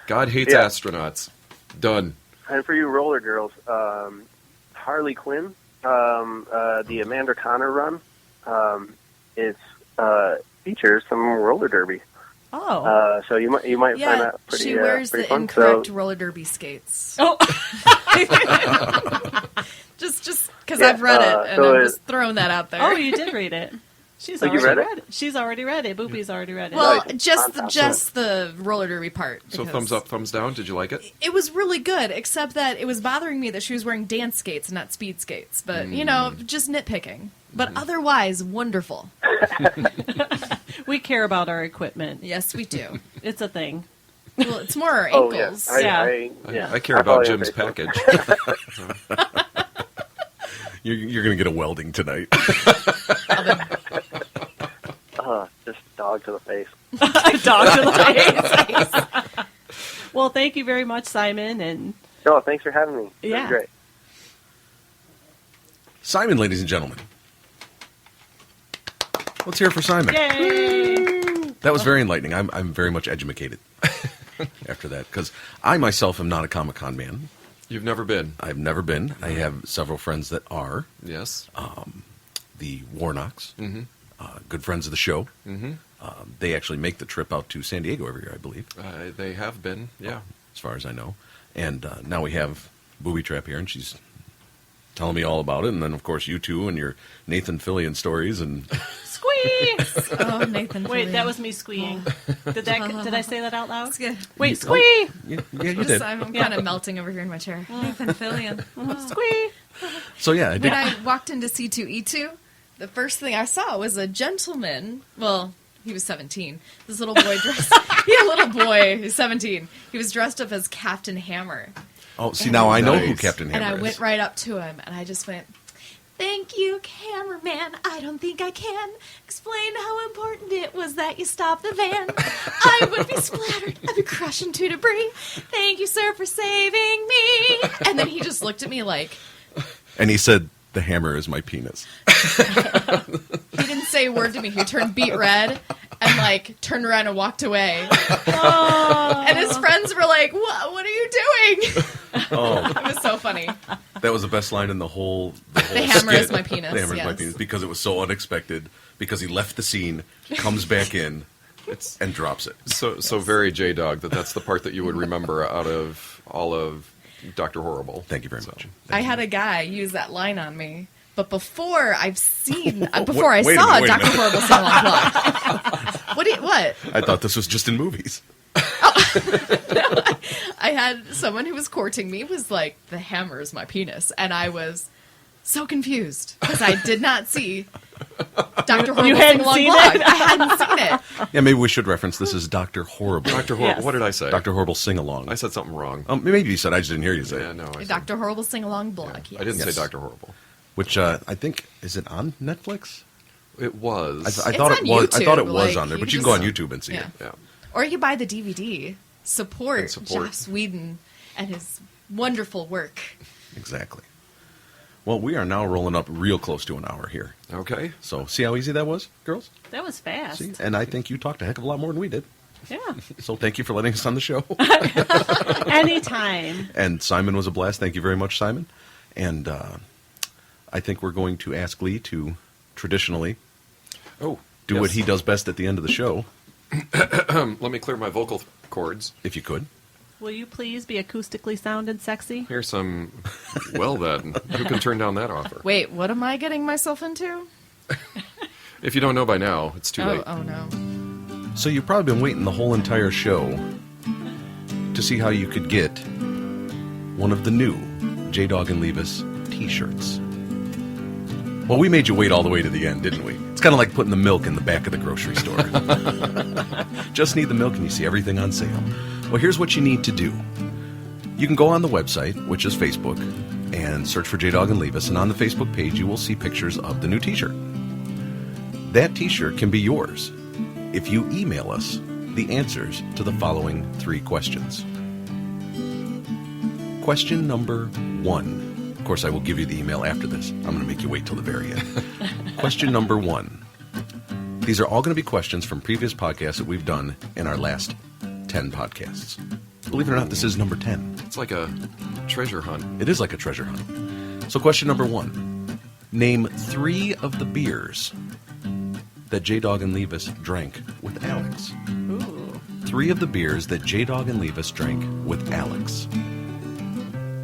Speaker 5: God Hates
Speaker 7: Yeah.
Speaker 5: Astronauts. Done.
Speaker 7: And for you roller girls, Harley Quinn, the Amanda Connor run, features some roller derby.
Speaker 2: Oh.
Speaker 7: So you might find
Speaker 3: Yeah,
Speaker 7: that pretty.
Speaker 3: she wears
Speaker 7: pretty
Speaker 3: the
Speaker 7: fun.
Speaker 3: incorrect
Speaker 7: So,
Speaker 3: roller derby skates.
Speaker 2: Oh.
Speaker 3: Just because
Speaker 7: Yeah,
Speaker 3: I've read it, and
Speaker 7: so
Speaker 3: I'm just throwing that out there.
Speaker 2: Oh, you did read it. She's
Speaker 7: Oh, you
Speaker 2: already
Speaker 7: read it?
Speaker 2: She's already read it. Boopie's already read it.
Speaker 3: Well,
Speaker 7: Nice.
Speaker 3: just the roller derby part.
Speaker 5: So
Speaker 3: because
Speaker 5: thumbs up, thumbs down. Did you like it?
Speaker 3: It was really good, except that it was bothering me that she was wearing dance skates and not speed skates. But, just nitpicking. But otherwise, wonderful.
Speaker 2: we care about our equipment.
Speaker 3: Yes, we do.
Speaker 2: It's a thing.
Speaker 3: Well, it's more our
Speaker 7: oh
Speaker 3: ankles.
Speaker 7: yeah,
Speaker 2: Yeah.
Speaker 5: I care
Speaker 7: follow
Speaker 5: about
Speaker 7: you on
Speaker 5: Jim's
Speaker 7: Facebook.
Speaker 5: package.
Speaker 6: You're going to get a welding tonight.
Speaker 7: Just dog to the face.
Speaker 2: Dog to the face. Well, thank you very much, Simon. And
Speaker 7: No, thanks for having me. It
Speaker 2: Yeah.
Speaker 7: was great.
Speaker 6: Simon, ladies and gentlemen. Let's hear it for Simon.
Speaker 2: yay!
Speaker 6: That was very enlightening. I'm very much educated after that, because I myself am not a Comic-Con man.
Speaker 5: You've never been.
Speaker 6: I've never been. I have several friends that are.
Speaker 5: Yes.
Speaker 6: The Warnocks,
Speaker 5: Mm-hmm.
Speaker 6: good friends of the show.
Speaker 5: Mm-hmm.
Speaker 6: They actually make the trip out to San Diego every year, I believe,
Speaker 5: They have been. Yeah.
Speaker 6: as far as I know. And now we have Boobie Trap here, and she's telling me all about it. And then, of course, you two and your Nathan Fillion stories. And
Speaker 2: Squee!
Speaker 3: Oh, Nathan.
Speaker 2: Wait,
Speaker 3: Fillion.
Speaker 2: that was me squeeing. Did I say that out loud?
Speaker 3: That's good.
Speaker 2: Wait, squee!
Speaker 6: yeah, you
Speaker 3: Just,
Speaker 6: did.
Speaker 3: I'm kind of melting over here in my chair. Nathan Fillion.
Speaker 2: Squee!
Speaker 6: So, yeah, I did.
Speaker 3: When I walked into C2E2, the first thing I saw was a gentleman. Well, he was 17. This little boy dressed. A little boy who's 17. He was dressed up as Captain Hammer.
Speaker 6: Oh, see, now I know who
Speaker 5: Nice.
Speaker 6: Captain Hammer
Speaker 3: And I
Speaker 6: is.
Speaker 3: went right up to him, and I just went, "Thank you, cameraman. I don't think I can explain how important it was that you stopped the van. I would be splattered. I'd be crushed into debris. Thank you, sir, for saving me." And then he just looked at me like,
Speaker 6: And he said, "The hammer is my penis."
Speaker 3: he didn't say a word to me. He turned beet red and turned around and walked away. And his friends were like, "What are you doing?"
Speaker 6: Oh,
Speaker 3: It was so funny.
Speaker 6: that was the best line in the whole
Speaker 3: The hammer
Speaker 6: skit.
Speaker 3: is my penis.
Speaker 6: The hammer is my
Speaker 3: yes.
Speaker 6: penis, because it was so unexpected. Because he left the scene, comes back in, and drops it.
Speaker 5: So very JDawg that's the part that you would remember out of all of Dr. Horrible.
Speaker 6: Thank you very much.
Speaker 3: I had a guy use that line on me, but before I
Speaker 6: wait
Speaker 3: saw
Speaker 6: a
Speaker 3: Dr.
Speaker 6: minute.
Speaker 3: Horrible sing along blog. What?
Speaker 6: I thought this was just in movies.
Speaker 3: I had someone who was courting me was like, "The hammer is my penis," and I was so confused because I did not see Dr. Horrible sing
Speaker 2: hadn't
Speaker 3: along
Speaker 2: seen
Speaker 3: blog.
Speaker 2: it?
Speaker 3: I hadn't seen it.
Speaker 6: Yeah, maybe we should reference this as Dr. Horrible.
Speaker 5: Dr. Horrible.
Speaker 2: Yes.
Speaker 5: What did I say?
Speaker 6: Dr. Horrible sing along.
Speaker 5: I said something wrong.
Speaker 6: Maybe you said, I just didn't hear you say
Speaker 5: Yeah,
Speaker 6: it.
Speaker 5: no. I said-
Speaker 3: Dr. Horrible sing along blog.
Speaker 5: Yeah.
Speaker 3: Yes.
Speaker 5: I didn't
Speaker 6: Yes.
Speaker 5: say Dr. Horrible.
Speaker 6: Which I think, is it on Netflix?
Speaker 5: It was.
Speaker 6: I
Speaker 3: It's
Speaker 6: thought
Speaker 3: on
Speaker 6: it was. I thought it
Speaker 3: YouTube,
Speaker 6: was
Speaker 3: like,
Speaker 6: on there,
Speaker 3: you
Speaker 6: but you can
Speaker 3: just-
Speaker 6: go on YouTube and see
Speaker 3: Yeah.
Speaker 6: it.
Speaker 5: yeah.
Speaker 3: Or you buy the DVD. Support
Speaker 5: And support.
Speaker 3: Joss Whedon and his wonderful work.
Speaker 6: Exactly. Well, we are now rolling up real close to an hour here.
Speaker 5: Okay.
Speaker 6: So, see how easy that was, girls?
Speaker 2: That was fast.
Speaker 6: See? And I think you talked a heck of a lot more than we did.
Speaker 2: Yeah.
Speaker 6: So, thank you for letting us on the show.
Speaker 2: Anytime.
Speaker 6: And Simon was a blast. Thank you very much, Simon. And I think we're going to ask Lee to traditionally
Speaker 5: Oh.
Speaker 6: do
Speaker 5: yes.
Speaker 6: what he does best at the end of the show,
Speaker 5: Let me clear my vocal cords.
Speaker 6: if you could.
Speaker 2: Will you please be acoustically sound and sexy?
Speaker 5: Here's some. Well, then, who can turn down that offer?
Speaker 3: Wait, what am I getting myself into?
Speaker 5: If you don't know by now, it's too late.
Speaker 3: Oh no.
Speaker 6: So you've probably been waiting the whole entire show to see how you could get one of the new JDawg and Leevis T-Shirts. Well, we made you wait all the way to the end, didn't we? It's kind of like putting the milk in the back of the grocery store. Just need the milk and you see everything on sale. Well, here's what you need to do. You can go on the website, which is Facebook, and search for JDawg and Leevis, and on the Facebook page you will see pictures of the new T-shirt. That T-shirt can be yours if you email us the answers to the following 3 questions. Question number 1. Of course, I will give you the email after this. I'm going to make you wait till the very end. Question number 1. These are all going to be questions from previous podcasts that we've done in our last 10 podcasts. Believe it or not, this is number 10.
Speaker 5: It's like a treasure hunt.
Speaker 6: It is like a treasure hunt. So question number 1. Name 3 of the beers that JDawg and Leevis drank with Alex.
Speaker 2: Ooh.
Speaker 6: 3 of the beers that JDawg and Leevis drank with Alex.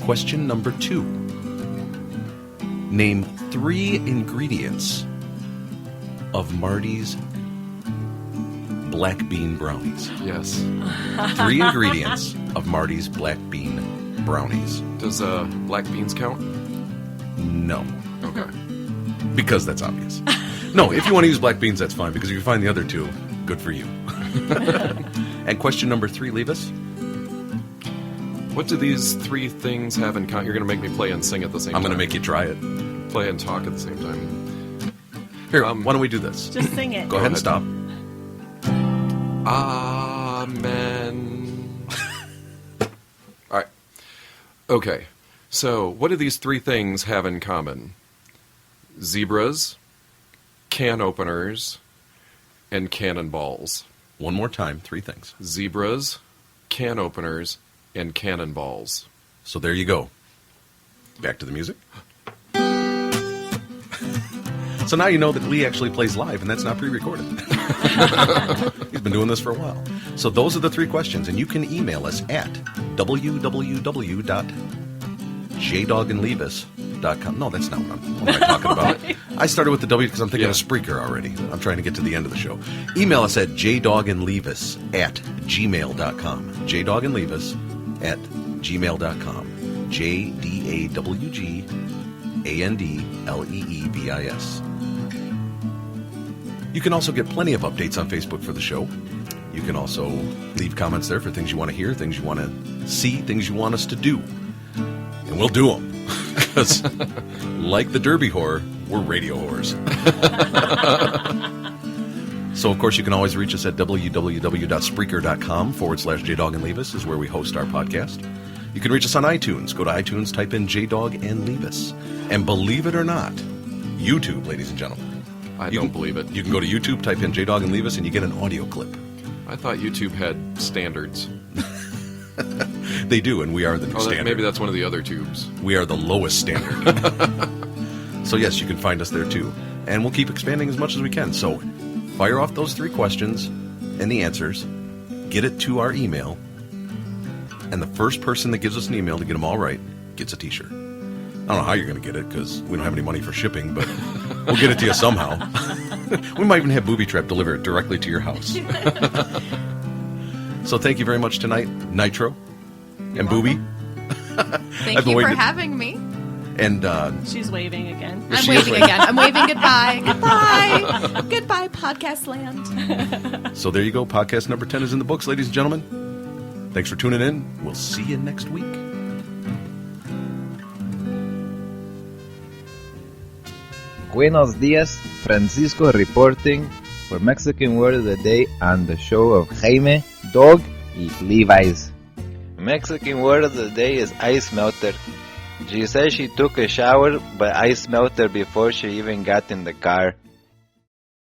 Speaker 6: Question number 2. Name 3 ingredients of Marty's black bean brownies.
Speaker 5: Yes.
Speaker 6: 3 ingredients of Marty's black bean brownies.
Speaker 5: Does black beans count?
Speaker 6: No,
Speaker 5: Okay.
Speaker 6: because that's obvious. No, if you want to use black beans, that's fine, because if you find the other 2, good for you. And question number 3, Leevis.
Speaker 5: What do these 3 things have in common? You're going to make me play and sing at the same time.
Speaker 6: I'm going to make you try it.
Speaker 5: Play and talk at the same time.
Speaker 6: Here, why don't we do this?
Speaker 2: Just sing it.
Speaker 6: Go ahead and stop.
Speaker 5: Amen. All right. Okay. So, what do these 3 things have in common? Zebras, can openers, and cannonballs.
Speaker 6: One more time, 3 things.
Speaker 5: Zebras, can openers, and cannonballs.
Speaker 6: So there you go. Back to the music. So now you know that Lee actually plays live, and that's not pre-recorded. He's been doing this for a while. So those are the 3 questions, and you can email us at www.JDawgandLeevis.com. No, that's not what am I talking about? I started with the W because I'm thinking of Spreaker already. I'm trying to get to the end of the show. Email us at JDawgandLeevis@gmail.com. JDawgandLeevis@gmail.com. JDawgandLeevis. You can also get plenty of updates on Facebook for the show. You can also leave comments there for things you want to hear, things you want to see, things you want us to do. And we'll do them. Because, like the Derby whore, we're radio whores. So, of course, you can always reach us at www.spreaker.com/JDawg and Leevis is where we host our podcast. You can reach us on iTunes. Go to iTunes, type in JDawg and Leevis. And believe it or not, YouTube, ladies and gentlemen.
Speaker 5: I don't believe it.
Speaker 6: You can go to YouTube, type in JDawg and Leevis, and you get an audio clip.
Speaker 5: I thought YouTube had standards.
Speaker 6: They do, and we are the new standard.
Speaker 5: Maybe that's one of the other tubes.
Speaker 6: We are the lowest standard. So, yes, you can find us there, too. And we'll keep expanding as much as we can. So, fire off those 3 questions and the answers. Get it to our email. And the first person that gives us an email to get them all right gets a T-shirt. I don't know how you're going to get it, because we don't have any money for shipping, but we'll get it to you somehow. We might even have Boobie Trap deliver it directly to your house. So thank you very much tonight, Nitro and Boobie.
Speaker 3: Thank you for having me.
Speaker 6: And
Speaker 2: she's waving again.
Speaker 3: I'm waving again. I'm waving goodbye. Goodbye. Goodbye, podcast land.
Speaker 6: So there you go. Podcast number 10 is in the books, ladies and gentlemen. Thanks for tuning in. We'll see you next week.
Speaker 8: Buenos dias, Francisco reporting for Mexican Word of the Day on the show of Jaime, Dog, y Levi's. Mexican Word of the Day is ice melter. She says she took a shower, but ice melted before she even got in the car.